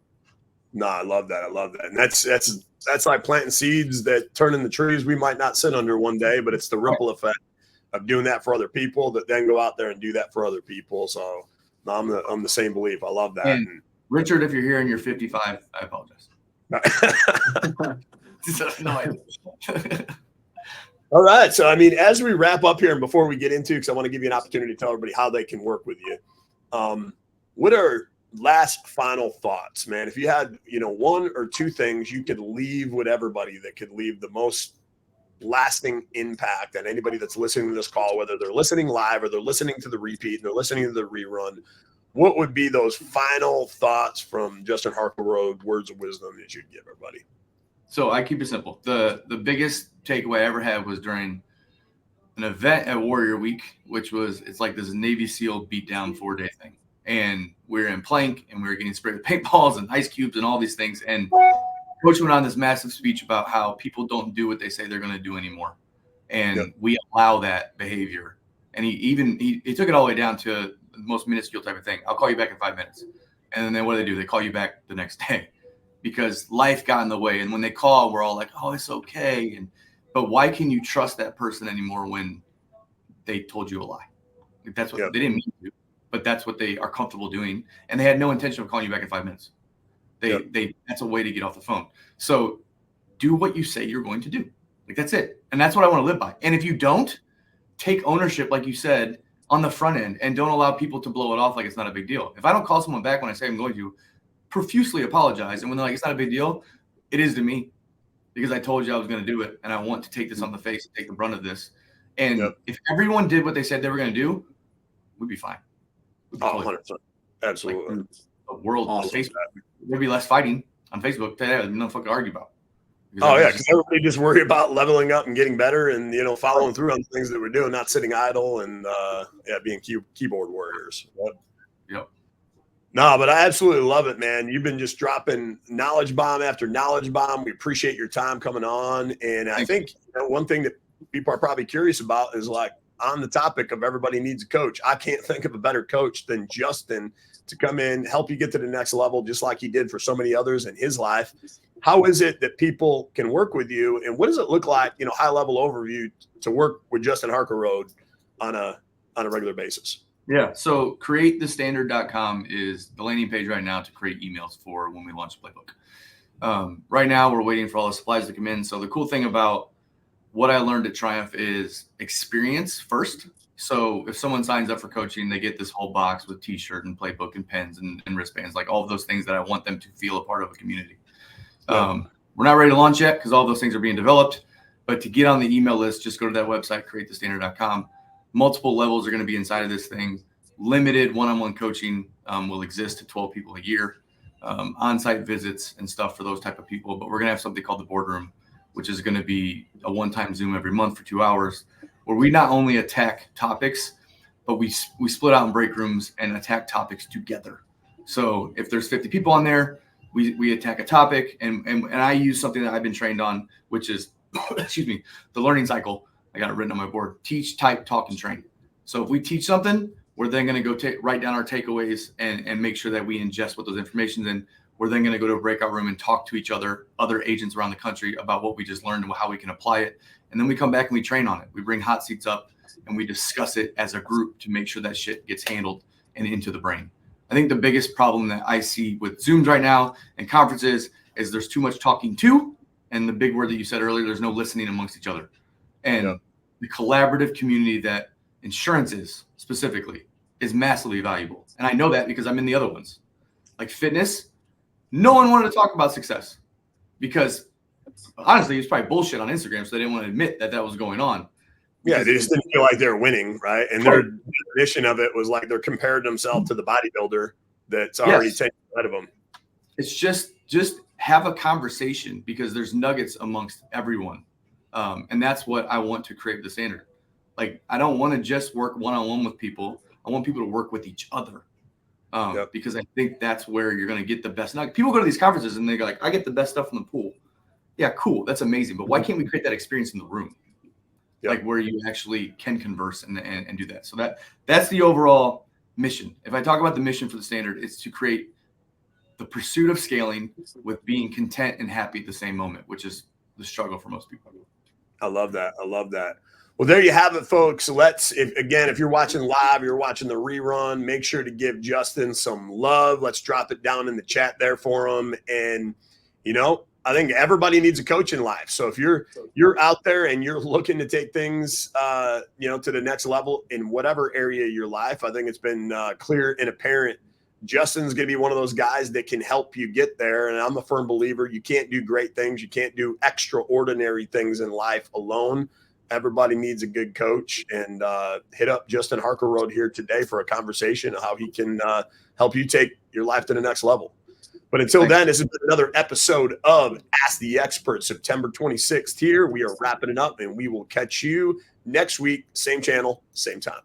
No, I love that. And that's like planting seeds that turn into trees we might not sit under one day, but it's the ripple effect of doing that for other people that then go out there and do that for other people. So no, I'm the same belief. I love that. And Richard, if you're here and you're 55, I apologize. No idea. All right. So, I mean, as we wrap up here and before we get into, because I want to give you an opportunity to tell everybody how they can work with you. what are last final thoughts, man? If you had, one or two things you could leave with everybody that could leave the most lasting impact on anybody that's listening to this call, whether they're listening live or they're listening to the repeat and they're listening to the rerun, what would be those final thoughts from Justin Harkelroad, words of wisdom that you'd give everybody? So I keep it simple. The biggest takeaway I ever had was during an event at Warrior Week, which was, it's like this Navy SEAL beatdown 4-day thing. And we were in plank and we were getting sprayed with paintballs and ice cubes and all these things. And Coach went on this massive speech about how people don't do what they say they're going to do anymore. And we allow that behavior. And he took it all the way down to the most minuscule type of thing. I'll call you back in 5 minutes. And then what do? They call you back the next day because life got in the way. And when they call, we're all like, oh, it's okay. But why can you trust that person anymore when they told you a lie? Like that's what they didn't mean to, but that's what they are comfortable doing. And they had no intention of calling you back in 5 minutes. That's a way to get off the phone. So do what you say you're going to do. Like that's it. And that's what I want to live by. And if you don't, take ownership, like you said, on the front end, and don't allow people to blow it off like it's not a big deal. If I don't call someone back when I say I'm going to, profusely apologize. And when they're like, it's not a big deal, it is to me because I told you I was going to do it. And I want to take this on the face and take the brunt of this. And if everyone did what they said they were going to do, we'd be fine. Oh, 100%. Absolutely. Like, the world on Facebook, there'd be less fighting on Facebook. There's no fucking argue about. Because everybody just worry about leveling up and getting better and, following through on things that we're doing, not sitting idle and, being keyboard warriors. Yep. No, but I absolutely love it, man. You've been just dropping knowledge bomb after knowledge bomb. We appreciate your time coming on. And I think one thing that people are probably curious about is like on the topic of everybody needs a coach. I can't think of a better coach than Justin to come in, help you get to the next level, just like he did for so many others in his life. How is it that people can work with you, and what does it look like, high level overview to work with Justin Harkelroad on a regular basis? Yeah. So createthestandard.com is the landing page right now to create emails for when we launch the playbook. Right now we're waiting for all the supplies to come in. So the cool thing about what I learned at Triumph is experience first. So if someone signs up for coaching, they get this whole box with t-shirt and playbook and pens and wristbands, like all of those things that I want them to feel a part of a community. We're not ready to launch yet because all those things are being developed, but to get on the email list, just go to that website, createthestandard.com. Multiple levels are going to be inside of this thing. Limited one-on-one coaching will exist to 12 people a year, on-site visits and stuff for those type of people. But we're going to have something called the boardroom, which is going to be a one-time Zoom every month for 2 hours, where we not only attack topics, but we split out in break rooms and attack topics together. So if there's 50 people on there, we attack a topic, and I use something that I've been trained on, which is, the learning cycle. I got it written on my board: teach, type, talk, and train. So if we teach something, we're then going to go write down our takeaways and make sure that we ingest what those information. And we're then going to go to a breakout room and talk to each other agents around the country about what we just learned and how we can apply it. And then we come back and we train on it. We bring hot seats up and we discuss it as a group to make sure that shit gets handled and into the brain. I think the biggest problem that I see with Zooms right now and conferences is there's too much talking to, and the big word that you said earlier, there's no listening amongst each other. And the collaborative community that insurance is specifically is massively valuable. And I know that because I'm in the other ones. Like fitness, no one wanted to talk about success because honestly, it's probably bullshit on Instagram, so they didn't want to admit that was going on. Yeah, they just didn't feel like they were winning, right? And their definition of it was like they're comparing themselves to the bodybuilder that's already taken ahead of them. It's just have a conversation because there's nuggets amongst everyone. And that's what I want to create the standard. Like, I don't want to just work one-on-one with people. I want people to work with each other because I think that's where you're going to get the best nuggets. People go to these conferences and they go like, I get the best stuff from the pool. Yeah, cool. That's amazing. But why can't we create that experience in the room? Like where you actually can converse and do that. So that's the overall mission. If I talk about the mission for the standard, it's to create the pursuit of scaling with being content and happy at the same moment, which is the struggle for most people. I love that. Well, there you have it, folks. If you're watching live, you're watching the rerun, make sure to give Justin some love. Let's drop it down in the chat there for him. And, I think everybody needs a coach in life. So if you're out there and you're looking to take things, to the next level in whatever area of your life, I think it's been clear and apparent Justin's going to be one of those guys that can help you get there. And I'm a firm believer you can't do great things. You can't do extraordinary things in life alone. Everybody needs a good coach. And hit up Justin Harkelroad here today for a conversation of how he can help you take your life to the next level. But until then, this has been another episode of Ask the Expert, September 26th here. We are wrapping it up, and we will catch you next week, same channel, same time.